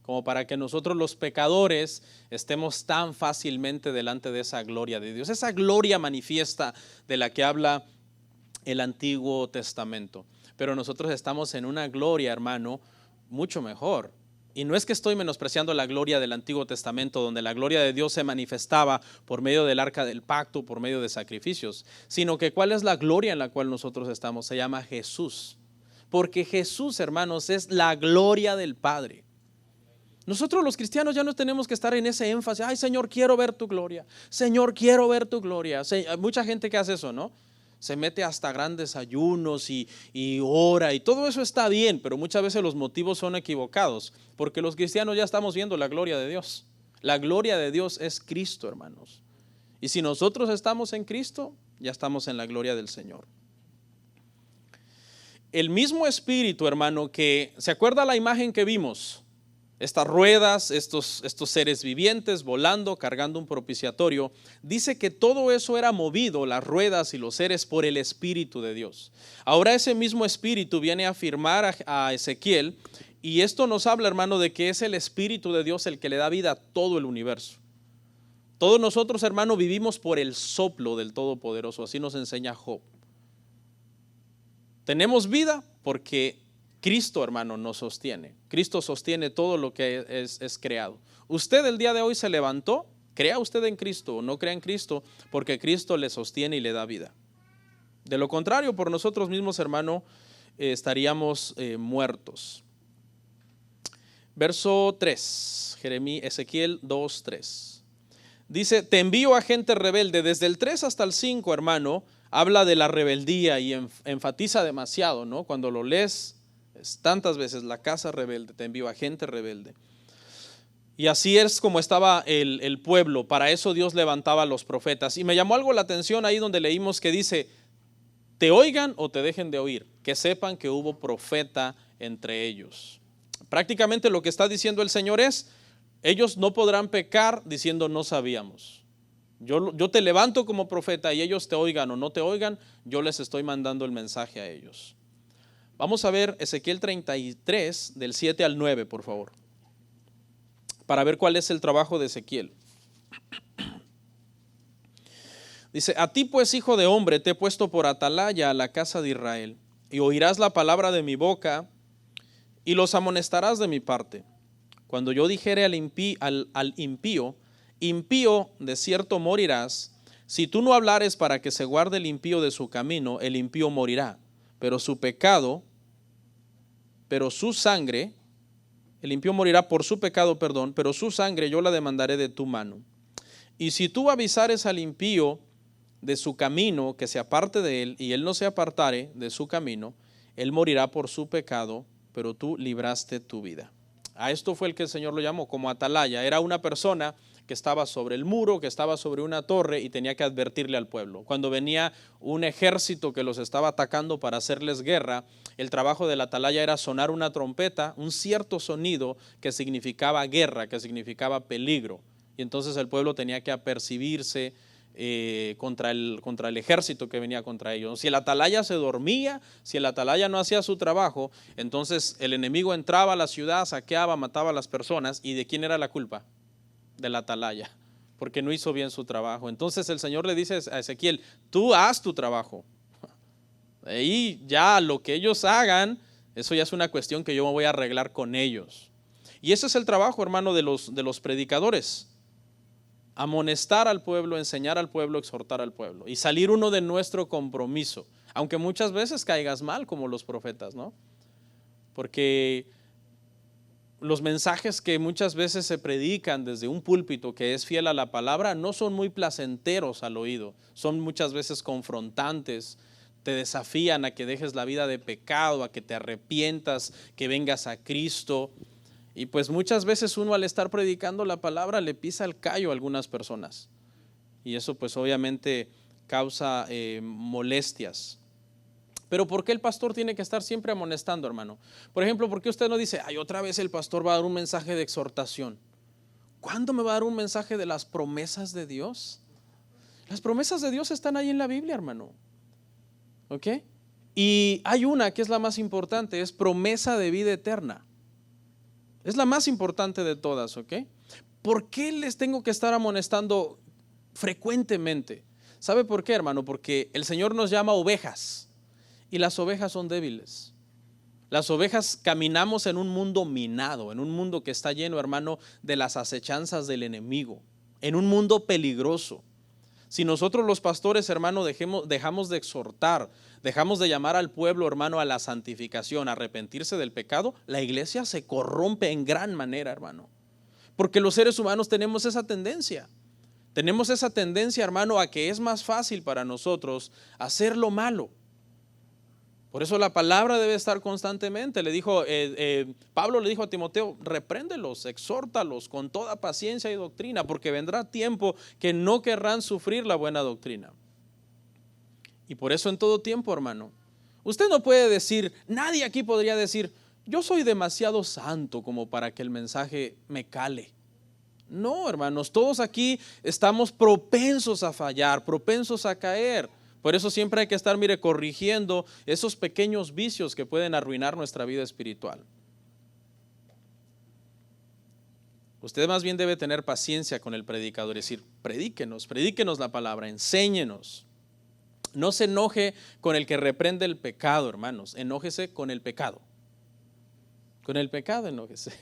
como para que nosotros los pecadores estemos tan fácilmente delante de esa gloria de Dios. Esa gloria manifiesta de la que habla el Antiguo Testamento. Pero nosotros estamos en una gloria, hermano, mucho mejor. Y no es que estoy menospreciando la gloria del Antiguo Testamento, donde la gloria de Dios se manifestaba por medio del arca del pacto, por medio de sacrificios, sino que ¿cuál es la gloria en la cual nosotros estamos? Se llama Jesús. Porque Jesús, hermanos, es la gloria del Padre. Nosotros los cristianos ya no tenemos que estar en ese énfasis, ay Señor, quiero ver tu gloria, Señor, quiero ver tu gloria. Hay mucha gente que hace eso, ¿no? Se mete hasta grandes ayunos y ora y todo eso está bien, pero muchas veces los motivos son equivocados, porque los cristianos ya estamos viendo la gloria de Dios. La gloria de Dios es Cristo, hermanos. Y si nosotros estamos en Cristo, ya estamos en la gloria del Señor. El mismo Espíritu, hermano, que, ¿se acuerda la imagen que vimos? Estas ruedas, estos seres vivientes volando, cargando un propiciatorio. Dice que todo eso era movido, las ruedas y los seres, por el Espíritu de Dios. Ahora ese mismo Espíritu viene a afirmar a Ezequiel, y esto nos habla, hermano, de que es el Espíritu de Dios el que le da vida a todo el universo. Todos nosotros, hermano, vivimos por el soplo del Todopoderoso, así nos enseña Job. Tenemos vida porque Cristo, hermano, nos sostiene. Cristo sostiene todo lo que es creado. Usted el día de hoy se levantó, crea usted en Cristo o no crea en Cristo, porque Cristo le sostiene y le da vida. De lo contrario, por nosotros mismos, hermano, estaríamos muertos. Verso 3, Ezequiel 2:3. Dice, te envío a gente rebelde. Desde el 3 hasta el 5, hermano, habla de la rebeldía y enfatiza demasiado, ¿no? Cuando lo lees tantas veces, la casa rebelde, te envío a gente rebelde. Y así es como estaba el pueblo. Para eso Dios levantaba a los profetas. Y me llamó algo la atención ahí donde leímos que dice, te oigan o te dejen de oír, que sepan que hubo profeta entre ellos. Prácticamente lo que está diciendo el Señor es, ellos no podrán pecar diciendo no sabíamos. Yo te levanto como profeta y ellos te oigan o no te oigan, yo les estoy mandando el mensaje a ellos. Vamos a ver Ezequiel 33 del 7 al 9, por favor, para ver cuál es el trabajo de Ezequiel. Dice, a ti pues, hijo de hombre, te he puesto por atalaya a la casa de Israel, y oirás la palabra de mi boca, y los amonestarás de mi parte. Cuando yo dijere al impío, impío, de cierto morirás, si tú no hablares para que se guarde el impío de su camino, el impío morirá, pero su pecado, pero su sangre, el impío morirá por su pecado, pero su sangre yo la demandaré de tu mano. Y si tú avisares al impío de su camino, que se aparte de él, y él no se apartare de su camino, él morirá por su pecado, pero tú libraste tu vida. A esto fue el que el Señor lo llamó como atalaya. Era una persona que estaba sobre el muro, que estaba sobre una torre y tenía que advertirle al pueblo. Cuando venía un ejército que los estaba atacando para hacerles guerra, el trabajo del atalaya era sonar una trompeta, un cierto sonido que significaba guerra, que significaba peligro. Y entonces el pueblo tenía que apercibirse contra el ejército que venía contra ellos. Si el atalaya se dormía, si el atalaya no hacía su trabajo, entonces el enemigo entraba a la ciudad, saqueaba, mataba a las personas. ¿Y de quién era la culpa? Del atalaya, porque no hizo bien su trabajo. Entonces el Señor le dice a Ezequiel, tú haz tu trabajo. Y ya lo que ellos hagan, eso ya es una cuestión que yo me voy a arreglar con ellos. Y ese es el trabajo, hermano, de los predicadores. Amonestar al pueblo, enseñar al pueblo, exhortar al pueblo y salir uno de nuestro compromiso, aunque muchas veces caigas mal como los profetas, ¿no? Porque los mensajes que muchas veces se predican desde un púlpito que es fiel a la palabra no son muy placenteros al oído, son muchas veces confrontantes, te desafían a que dejes la vida de pecado, a que te arrepientas, que vengas a Cristo. Y pues muchas veces uno al estar predicando la palabra le pisa el callo a algunas personas. Y eso pues obviamente causa molestias. Pero ¿por qué el pastor tiene que estar siempre amonestando, hermano? Por ejemplo, ¿por qué usted no dice, ay, otra vez el pastor va a dar un mensaje de exhortación? ¿Cuándo me va a dar un mensaje de las promesas de Dios? Las promesas de Dios están ahí en la Biblia, hermano. ¿Ok? Y hay una que es la más importante, es promesa de vida eterna. Es la más importante de todas, ¿ok? ¿Por qué les tengo que estar amonestando frecuentemente? ¿Sabe por qué, hermano? Porque el Señor nos llama ovejas. Y las ovejas son débiles. Las ovejas caminamos en un mundo minado, en un mundo que está lleno, hermano, de las acechanzas del enemigo, en un mundo peligroso. Si nosotros los pastores, hermano, dejamos de exhortar, dejamos de llamar al pueblo, hermano, a la santificación, a arrepentirse del pecado, la iglesia se corrompe en gran manera, hermano. Porque los seres humanos tenemos esa tendencia. Tenemos esa tendencia, hermano, a que es más fácil para nosotros hacer lo malo. Por eso la palabra debe estar constantemente. Pablo le dijo a Timoteo, repréndelos, exhórtalos con toda paciencia y doctrina, porque vendrá tiempo que no querrán sufrir la buena doctrina. Y por eso en todo tiempo, hermano, usted no puede decir, nadie aquí podría decir, yo soy demasiado santo como para que el mensaje me cale. No, hermanos, todos aquí estamos propensos a fallar, propensos a caer. Por eso siempre hay que estar, corrigiendo esos pequeños vicios que pueden arruinar nuestra vida espiritual. Usted más bien debe tener paciencia con el predicador, es decir, predíquenos la palabra, enséñenos. No se enoje con el que reprende el pecado, hermanos, enójese con el pecado. Con el pecado enójese.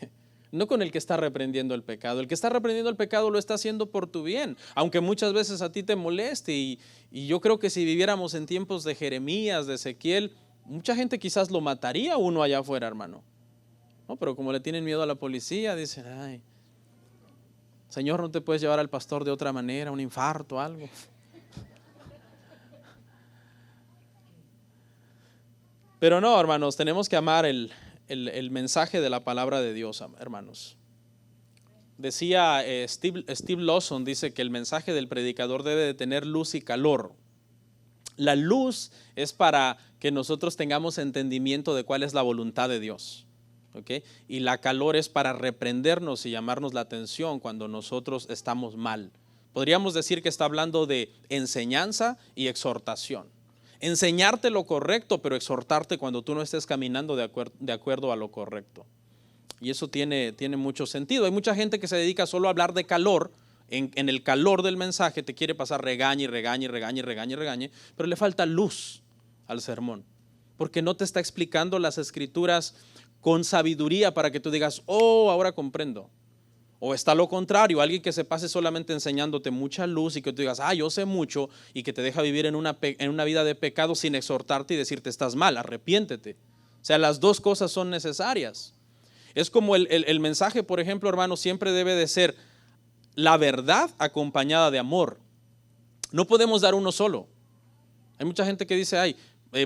No con el que está reprendiendo el pecado. El que está reprendiendo el pecado lo está haciendo por tu bien, aunque muchas veces a ti te moleste. Y yo creo que si viviéramos en tiempos de Jeremías, de Ezequiel, mucha gente quizás lo mataría uno allá afuera, hermano. No, pero como le tienen miedo a la policía, dicen, ay, Señor, ¿no te puedes llevar al pastor de otra manera, un infarto, algo? Pero no, hermanos, tenemos que amar el mensaje de la palabra de Dios, hermanos. Decía Steve Lawson, dice que el mensaje del predicador debe de tener luz y calor. La luz es para que nosotros tengamos entendimiento de cuál es la voluntad de Dios, ¿okay? Y la calor es para reprendernos y llamarnos la atención cuando nosotros estamos mal. Podríamos decir que está hablando de enseñanza y exhortación. Enseñarte lo correcto, pero exhortarte cuando tú no estés caminando de acuerdo a lo correcto. Y eso tiene mucho sentido. Hay mucha gente que se dedica solo a hablar de calor. En el calor del mensaje te quiere pasar regañe, pero le falta luz al sermón, porque no te está explicando las escrituras con sabiduría para que tú digas, oh, ahora comprendo. O está lo contrario, alguien que se pase solamente enseñándote mucha luz y que tú digas, yo sé mucho, y que te deja vivir en una vida de pecado sin exhortarte y decirte estás mal, arrepiéntete. O sea, las dos cosas son necesarias. Es como el mensaje, por ejemplo, hermano, siempre debe de ser la verdad acompañada de amor. No podemos dar uno solo. Hay mucha gente que dice,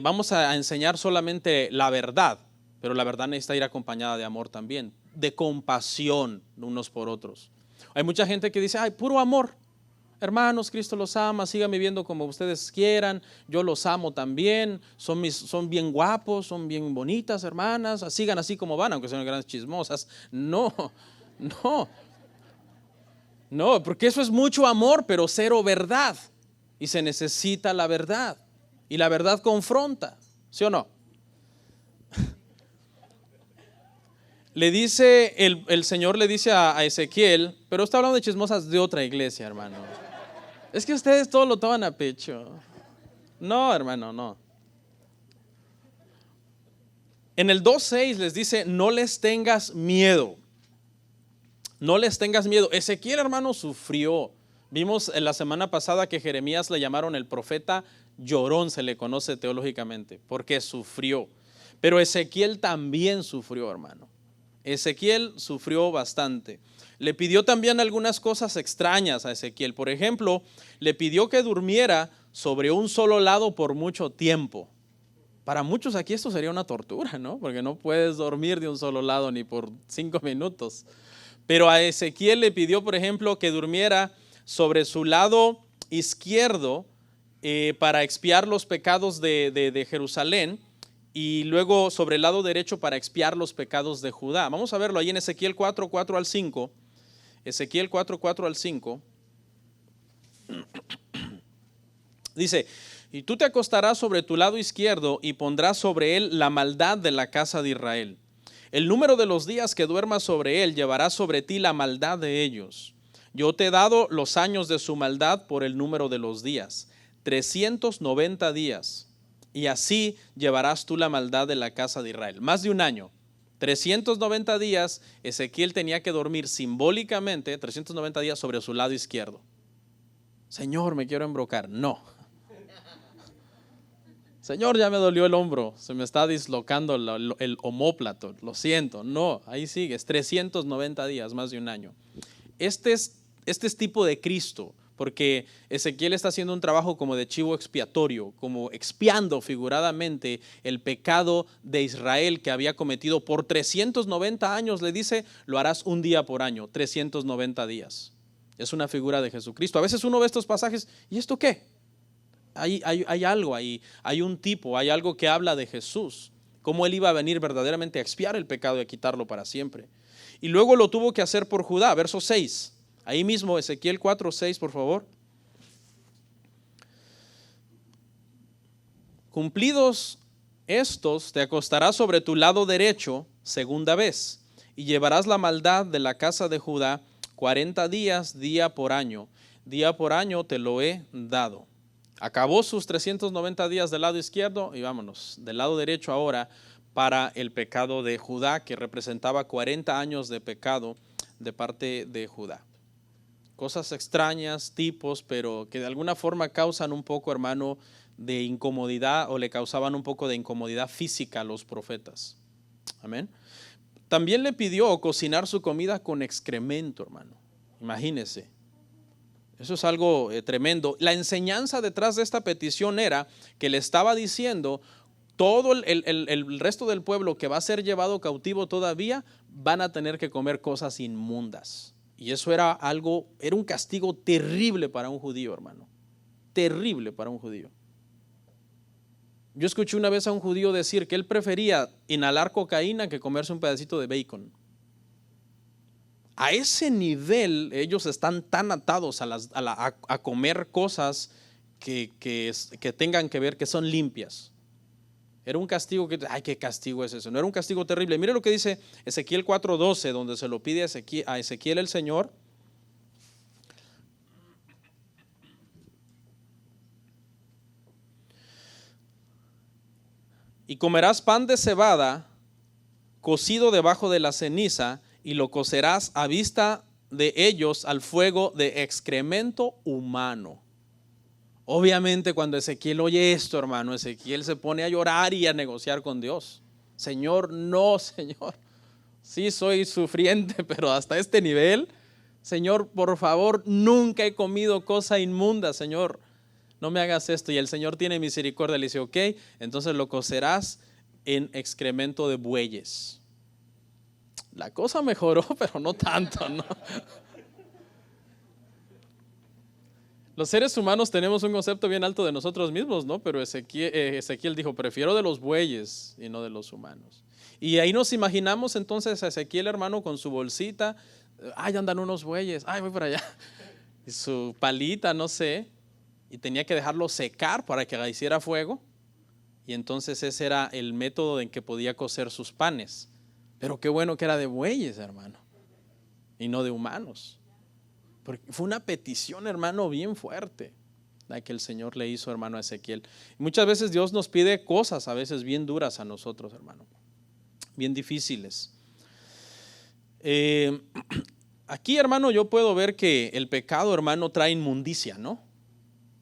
vamos a enseñar solamente la verdad, pero la verdad necesita ir acompañada de amor también, de compasión unos por otros. Hay mucha gente que dice, puro amor. Hermanos, Cristo los ama, sigan viviendo como ustedes quieran, yo los amo también, son bien guapos, son bien bonitas hermanas, sigan así como van, aunque sean grandes chismosas. No, porque eso es mucho amor, pero cero verdad. Y se necesita la verdad, y la verdad confronta, ¿sí o no? Le dice, el Señor le dice a Ezequiel, pero está hablando de chismosas de otra iglesia, hermano. Es que ustedes todo lo toman a pecho. No, hermano, no. En el 2:6 les dice, no les tengas miedo. No les tengas miedo. Ezequiel, hermano, sufrió. Vimos en la semana pasada que Jeremías le llamaron el profeta llorón, se le conoce teológicamente, porque sufrió. Pero Ezequiel también sufrió, hermano. Ezequiel sufrió bastante. Le pidió también algunas cosas extrañas a Ezequiel. Por ejemplo, le pidió que durmiera sobre un solo lado por mucho tiempo. Para muchos aquí esto sería una tortura, ¿no? Porque no puedes dormir de un solo lado ni por 5 minutos. Pero a Ezequiel le pidió, por ejemplo, que durmiera sobre su lado izquierdo para expiar los pecados de Jerusalén, y luego sobre el lado derecho para expiar los pecados de Judá. Vamos a verlo ahí en Ezequiel 4, 4 al 5. Ezequiel 4, 4 al 5. Dice: y tú te acostarás sobre tu lado izquierdo y pondrás sobre él la maldad de la casa de Israel. El número de los días que duermas sobre él llevará sobre ti la maldad de ellos. Yo te he dado los años de su maldad por el número de los días, 390 días. Y así llevarás tú la maldad de la casa de Israel. Más de un año, 390 días, Ezequiel tenía que dormir simbólicamente 390 días sobre su lado izquierdo. Señor, me quiero embrocar. No. Señor, ya me dolió el hombro, se me está dislocando el omóplato, lo siento. No, ahí sigues, 390 días, más de un año. Este es tipo de Cristo, porque Ezequiel está haciendo un trabajo como de chivo expiatorio, como expiando figuradamente el pecado de Israel que había cometido por 390 años. Le dice, lo harás un día por año, 390 días. Es una figura de Jesucristo. A veces uno ve estos pasajes, ¿y esto qué? Hay algo ahí, hay un tipo, hay algo que habla de Jesús, cómo él iba a venir verdaderamente a expiar el pecado y a quitarlo para siempre. Y luego lo tuvo que hacer por Judá, verso 6. Ahí mismo, Ezequiel 4, 6, por favor. Cumplidos estos, te acostarás sobre tu lado derecho segunda vez, y llevarás la maldad de la casa de Judá 40 días, día por año. Día por año te lo he dado. Acabó sus 390 días del lado izquierdo y vámonos, del lado derecho ahora para el pecado de Judá, que representaba 40 años de pecado de parte de Judá. Cosas extrañas, tipos, pero que de alguna forma causan un poco, hermano, de incomodidad, o le causaban un poco de incomodidad física a los profetas. Amén. También le pidió cocinar su comida con excremento, hermano. Imagínese. Eso es algo tremendo. La enseñanza detrás de esta petición era que le estaba diciendo: todo el resto del pueblo que va a ser llevado cautivo todavía van a tener que comer cosas inmundas. Y eso era un castigo terrible para un judío, hermano. Terrible para un judío. Yo escuché una vez a un judío decir que él prefería inhalar cocaína que comerse un pedacito de bacon. A ese nivel ellos están tan atados a comer cosas que tengan que ver, que son limpias. Era un castigo ay, qué castigo es eso. No era un castigo terrible. Mire lo que dice Ezequiel 4:12, donde se lo pide a Ezequiel el Señor. Y comerás pan de cebada cocido debajo de la ceniza, y lo cocerás a vista de ellos al fuego de excremento humano. Obviamente cuando Ezequiel oye esto, hermano, Ezequiel se pone a llorar y a negociar con Dios. Señor, no, Señor. Sí soy sufriente, pero hasta este nivel. Señor, por favor, nunca he comido cosa inmunda, Señor. No me hagas esto. Y el Señor tiene misericordia. Le dice, ok, entonces lo cocerás en excremento de bueyes. La cosa mejoró, pero no tanto, ¿no? Los seres humanos tenemos un concepto bien alto de nosotros mismos, ¿no? Pero Ezequiel dijo, prefiero de los bueyes y no de los humanos. Y ahí nos imaginamos entonces a Ezequiel, hermano, con su bolsita. Ay, andan unos bueyes. Ay, voy para allá. Y su palita, no sé. Y tenía que dejarlo secar para que hiciera fuego. Y entonces ese era el método en que podía cocer sus panes. Pero qué bueno que era de bueyes, hermano, y no de humanos. Porque fue una petición, hermano, bien fuerte la que el Señor le hizo, hermano, a Ezequiel. Y muchas veces Dios nos pide cosas, a veces bien duras a nosotros, hermano, bien difíciles. Aquí, hermano, yo puedo ver que el pecado, hermano, trae inmundicia, ¿no?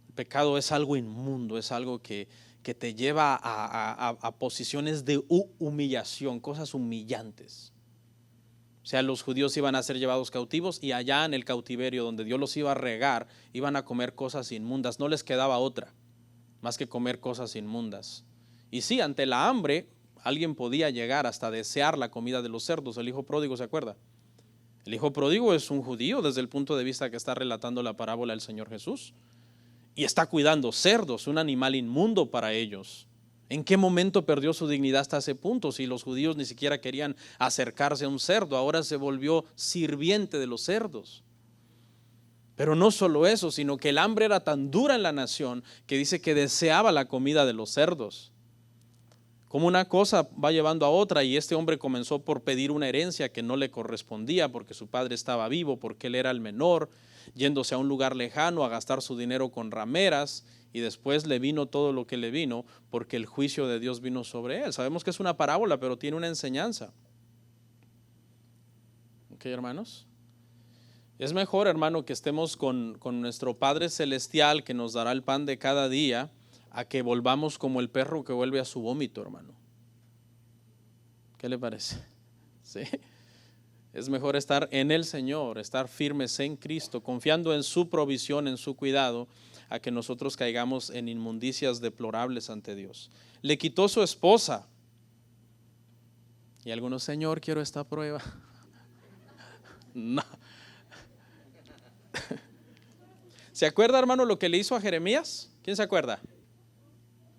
El pecado es algo inmundo, es algo que te lleva a posiciones de humillación, cosas humillantes. O sea, los judíos iban a ser llevados cautivos y allá en el cautiverio donde Dios los iba a regar, iban a comer cosas inmundas. No les quedaba otra más que comer cosas inmundas. Y sí, ante la hambre, alguien podía llegar hasta desear la comida de los cerdos. El hijo pródigo, ¿se acuerda? El hijo pródigo es un judío desde el punto de vista que está relatando la parábola del Señor Jesús. Y está cuidando cerdos, un animal inmundo para ellos. ¿En qué momento perdió su dignidad hasta ese punto? Si los judíos ni siquiera querían acercarse a un cerdo, ahora se volvió sirviente de los cerdos. Pero no solo eso, sino que el hambre era tan dura en la nación que dice que deseaba la comida de los cerdos. Como una cosa va llevando a otra, y este hombre comenzó por pedir una herencia que no le correspondía porque su padre estaba vivo, porque él era el menor, yéndose a un lugar lejano a gastar su dinero con rameras, y después le vino todo lo que le vino porque el juicio de Dios vino sobre él. Sabemos que es una parábola, pero tiene una enseñanza. ¿Ok, hermanos? Es mejor, hermano, que estemos con nuestro Padre Celestial que nos dará el pan de cada día, a que volvamos como el perro que vuelve a su vómito, hermano. ¿Qué le parece? ¿Sí? Es mejor estar en el Señor, estar firmes en Cristo, confiando en su provisión, en su cuidado, a que nosotros caigamos en inmundicias deplorables ante Dios. Le quitó su esposa. Y algunos, Señor, quiero esta prueba. No. ¿Se acuerda, hermano, lo que le hizo a Jeremías? ¿Quién se acuerda?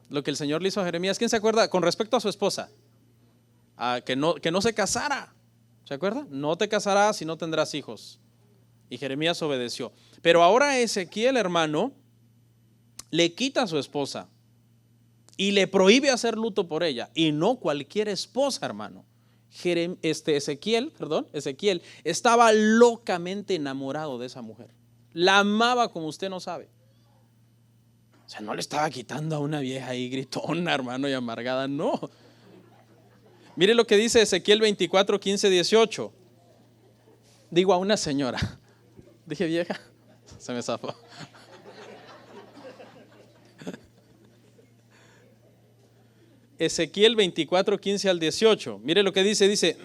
Lo que el Señor le hizo a Jeremías. ¿Quién se acuerda con respecto a su esposa? Que no se casara. ¿Se acuerda? No te casarás y no tendrás hijos. Y Jeremías obedeció. Pero ahora Ezequiel, hermano, le quita a su esposa y le prohíbe hacer luto por ella. Y no cualquier esposa, hermano. Ezequiel estaba locamente enamorado de esa mujer. La amaba como usted no sabe. O sea, no le estaba quitando a una vieja ahí gritona, hermano, y amargada, no. Mire lo que dice Ezequiel 24, 15, 18. Digo a una señora. Dije vieja, se me zafó. Ezequiel 24, 15 al 18. Mire lo que dice,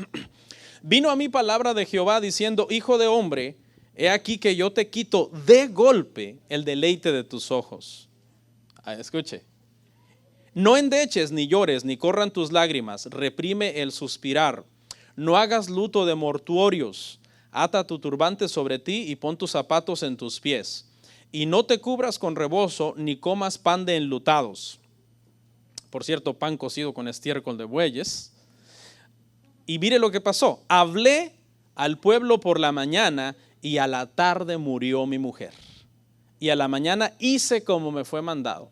vino a mí palabra de Jehová diciendo, hijo de hombre, he aquí que yo te quito de golpe el deleite de tus ojos. Escuche. No endeches ni llores ni corran tus lágrimas, reprime el suspirar. No hagas luto de mortuorios, ata tu turbante sobre ti y pon tus zapatos en tus pies. Y no te cubras con rebozo ni comas pan de enlutados. Por cierto, pan cocido con estiércol de bueyes. Y mire lo que pasó. Hablé al pueblo por la mañana y a la tarde murió mi mujer. Y a la mañana hice como me fue mandado.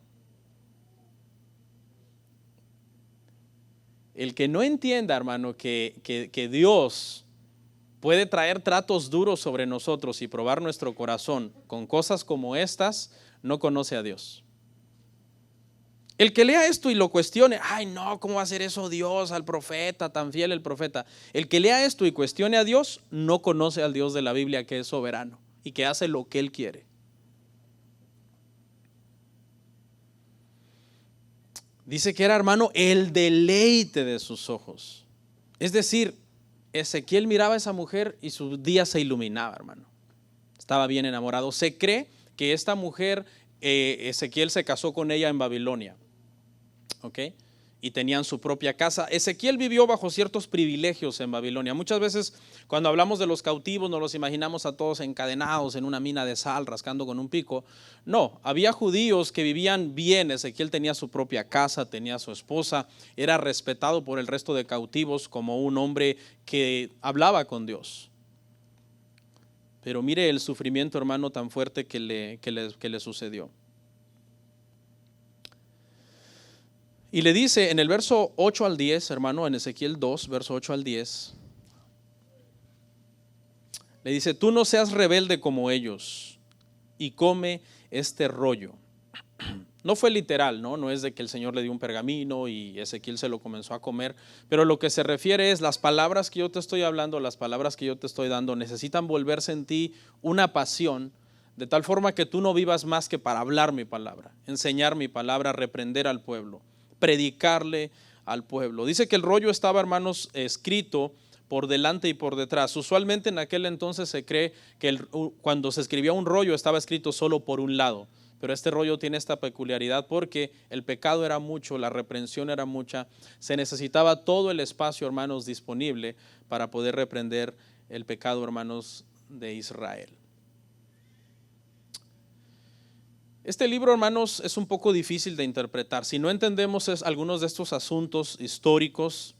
El que no entienda, hermano, que Dios puede traer tratos duros sobre nosotros y probar nuestro corazón con cosas como estas, no conoce a Dios. El que lea esto y lo cuestione, ay no, ¿cómo va a hacer eso Dios al profeta, tan fiel el profeta? El que lea esto y cuestione a Dios, no conoce al Dios de la Biblia, que es soberano y que hace lo que Él quiere. Dice que era, hermano, el deleite de sus ojos. Es decir, Ezequiel miraba a esa mujer y su día se iluminaba, hermano. Estaba bien enamorado. Se cree que esta mujer, Ezequiel se casó con ella en Babilonia. ¿Ok? Y tenían su propia casa. Ezequiel vivió bajo ciertos privilegios en Babilonia. Muchas veces cuando hablamos de los cautivos nos los imaginamos a todos encadenados en una mina de sal, rascando con un pico. No, había judíos que vivían bien. Ezequiel tenía su propia casa, tenía su esposa, era respetado por el resto de cautivos como un hombre que hablaba con Dios. Pero mire el sufrimiento, hermano, tan fuerte que le sucedió. Y le dice en el verso 8 al 10, hermano, en Ezequiel 2, verso 8 al 10, le dice, tú no seas rebelde como ellos y come este rollo. No fue literal, no es de que el Señor le dio un pergamino y Ezequiel se lo comenzó a comer, pero lo que se refiere es las palabras que yo te estoy hablando, las palabras que yo te estoy dando, necesitan volverse en ti una pasión, de tal forma que tú no vivas más que para hablar mi palabra, enseñar mi palabra, reprender al pueblo, predicarle al pueblo. Dice que el rollo estaba, hermanos, escrito por delante y por detrás. Usualmente en aquel entonces se cree que cuando se escribía un rollo estaba escrito solo por un lado, pero este rollo tiene esta peculiaridad porque el pecado era mucho, la reprensión era mucha, se necesitaba todo el espacio, hermanos, disponible para poder reprender el pecado, hermanos, de Israel. Este libro, hermanos, es un poco difícil de interpretar. Si no entendemos algunos de estos asuntos históricos,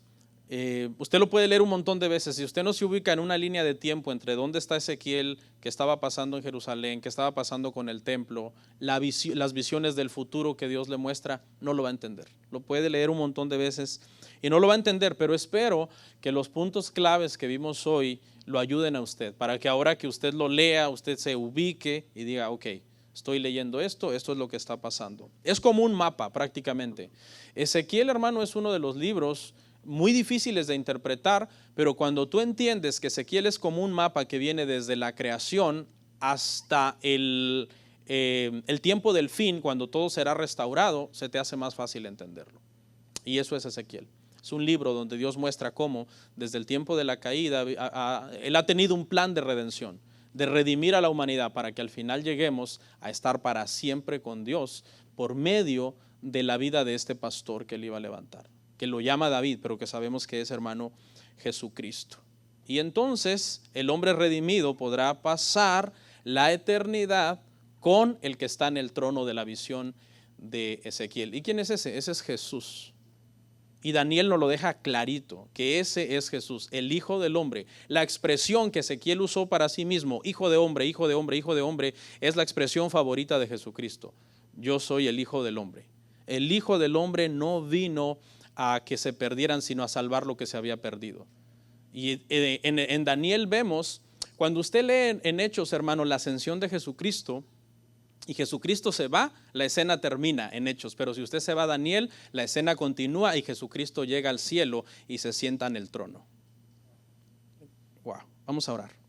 usted lo puede leer un montón de veces. Si usted no se ubica en una línea de tiempo entre dónde está Ezequiel, qué estaba pasando en Jerusalén, qué estaba pasando con el templo, las visiones del futuro que Dios le muestra, no lo va a entender. Lo puede leer un montón de veces y no lo va a entender, pero espero que los puntos claves que vimos hoy lo ayuden a usted, para que ahora que usted lo lea, usted se ubique y diga, ok, estoy leyendo esto es lo que está pasando. Es como un mapa prácticamente. Ezequiel, hermano, es uno de los libros muy difíciles de interpretar, pero cuando tú entiendes que Ezequiel es como un mapa que viene desde la creación hasta el tiempo del fin, cuando todo será restaurado, se te hace más fácil entenderlo. Y eso es Ezequiel. Es un libro donde Dios muestra cómo desde el tiempo de la caída Él ha tenido un plan de redención, de redimir a la humanidad para que al final lleguemos a estar para siempre con Dios por medio de la vida de este pastor que Él iba a levantar, que lo llama David, pero que sabemos que es, hermano, Jesucristo. Y entonces el hombre redimido podrá pasar la eternidad con el que está en el trono de la visión de Ezequiel. ¿Y quién es ese? Ese es Jesús. Y Daniel nos lo deja clarito, que ese es Jesús, el Hijo del Hombre. La expresión que Ezequiel usó para sí mismo, hijo de hombre, hijo de hombre, hijo de hombre, es la expresión favorita de Jesucristo. Yo soy el Hijo del Hombre. El Hijo del Hombre no vino a que se perdieran, sino a salvar lo que se había perdido. Y en Daniel vemos, cuando usted lee en Hechos, hermano, la ascensión de Jesucristo, y Jesucristo se va, la escena termina en Hechos, pero si usted se va a Daniel, la escena continúa y Jesucristo llega al cielo y se sienta en el trono. Wow, vamos a orar.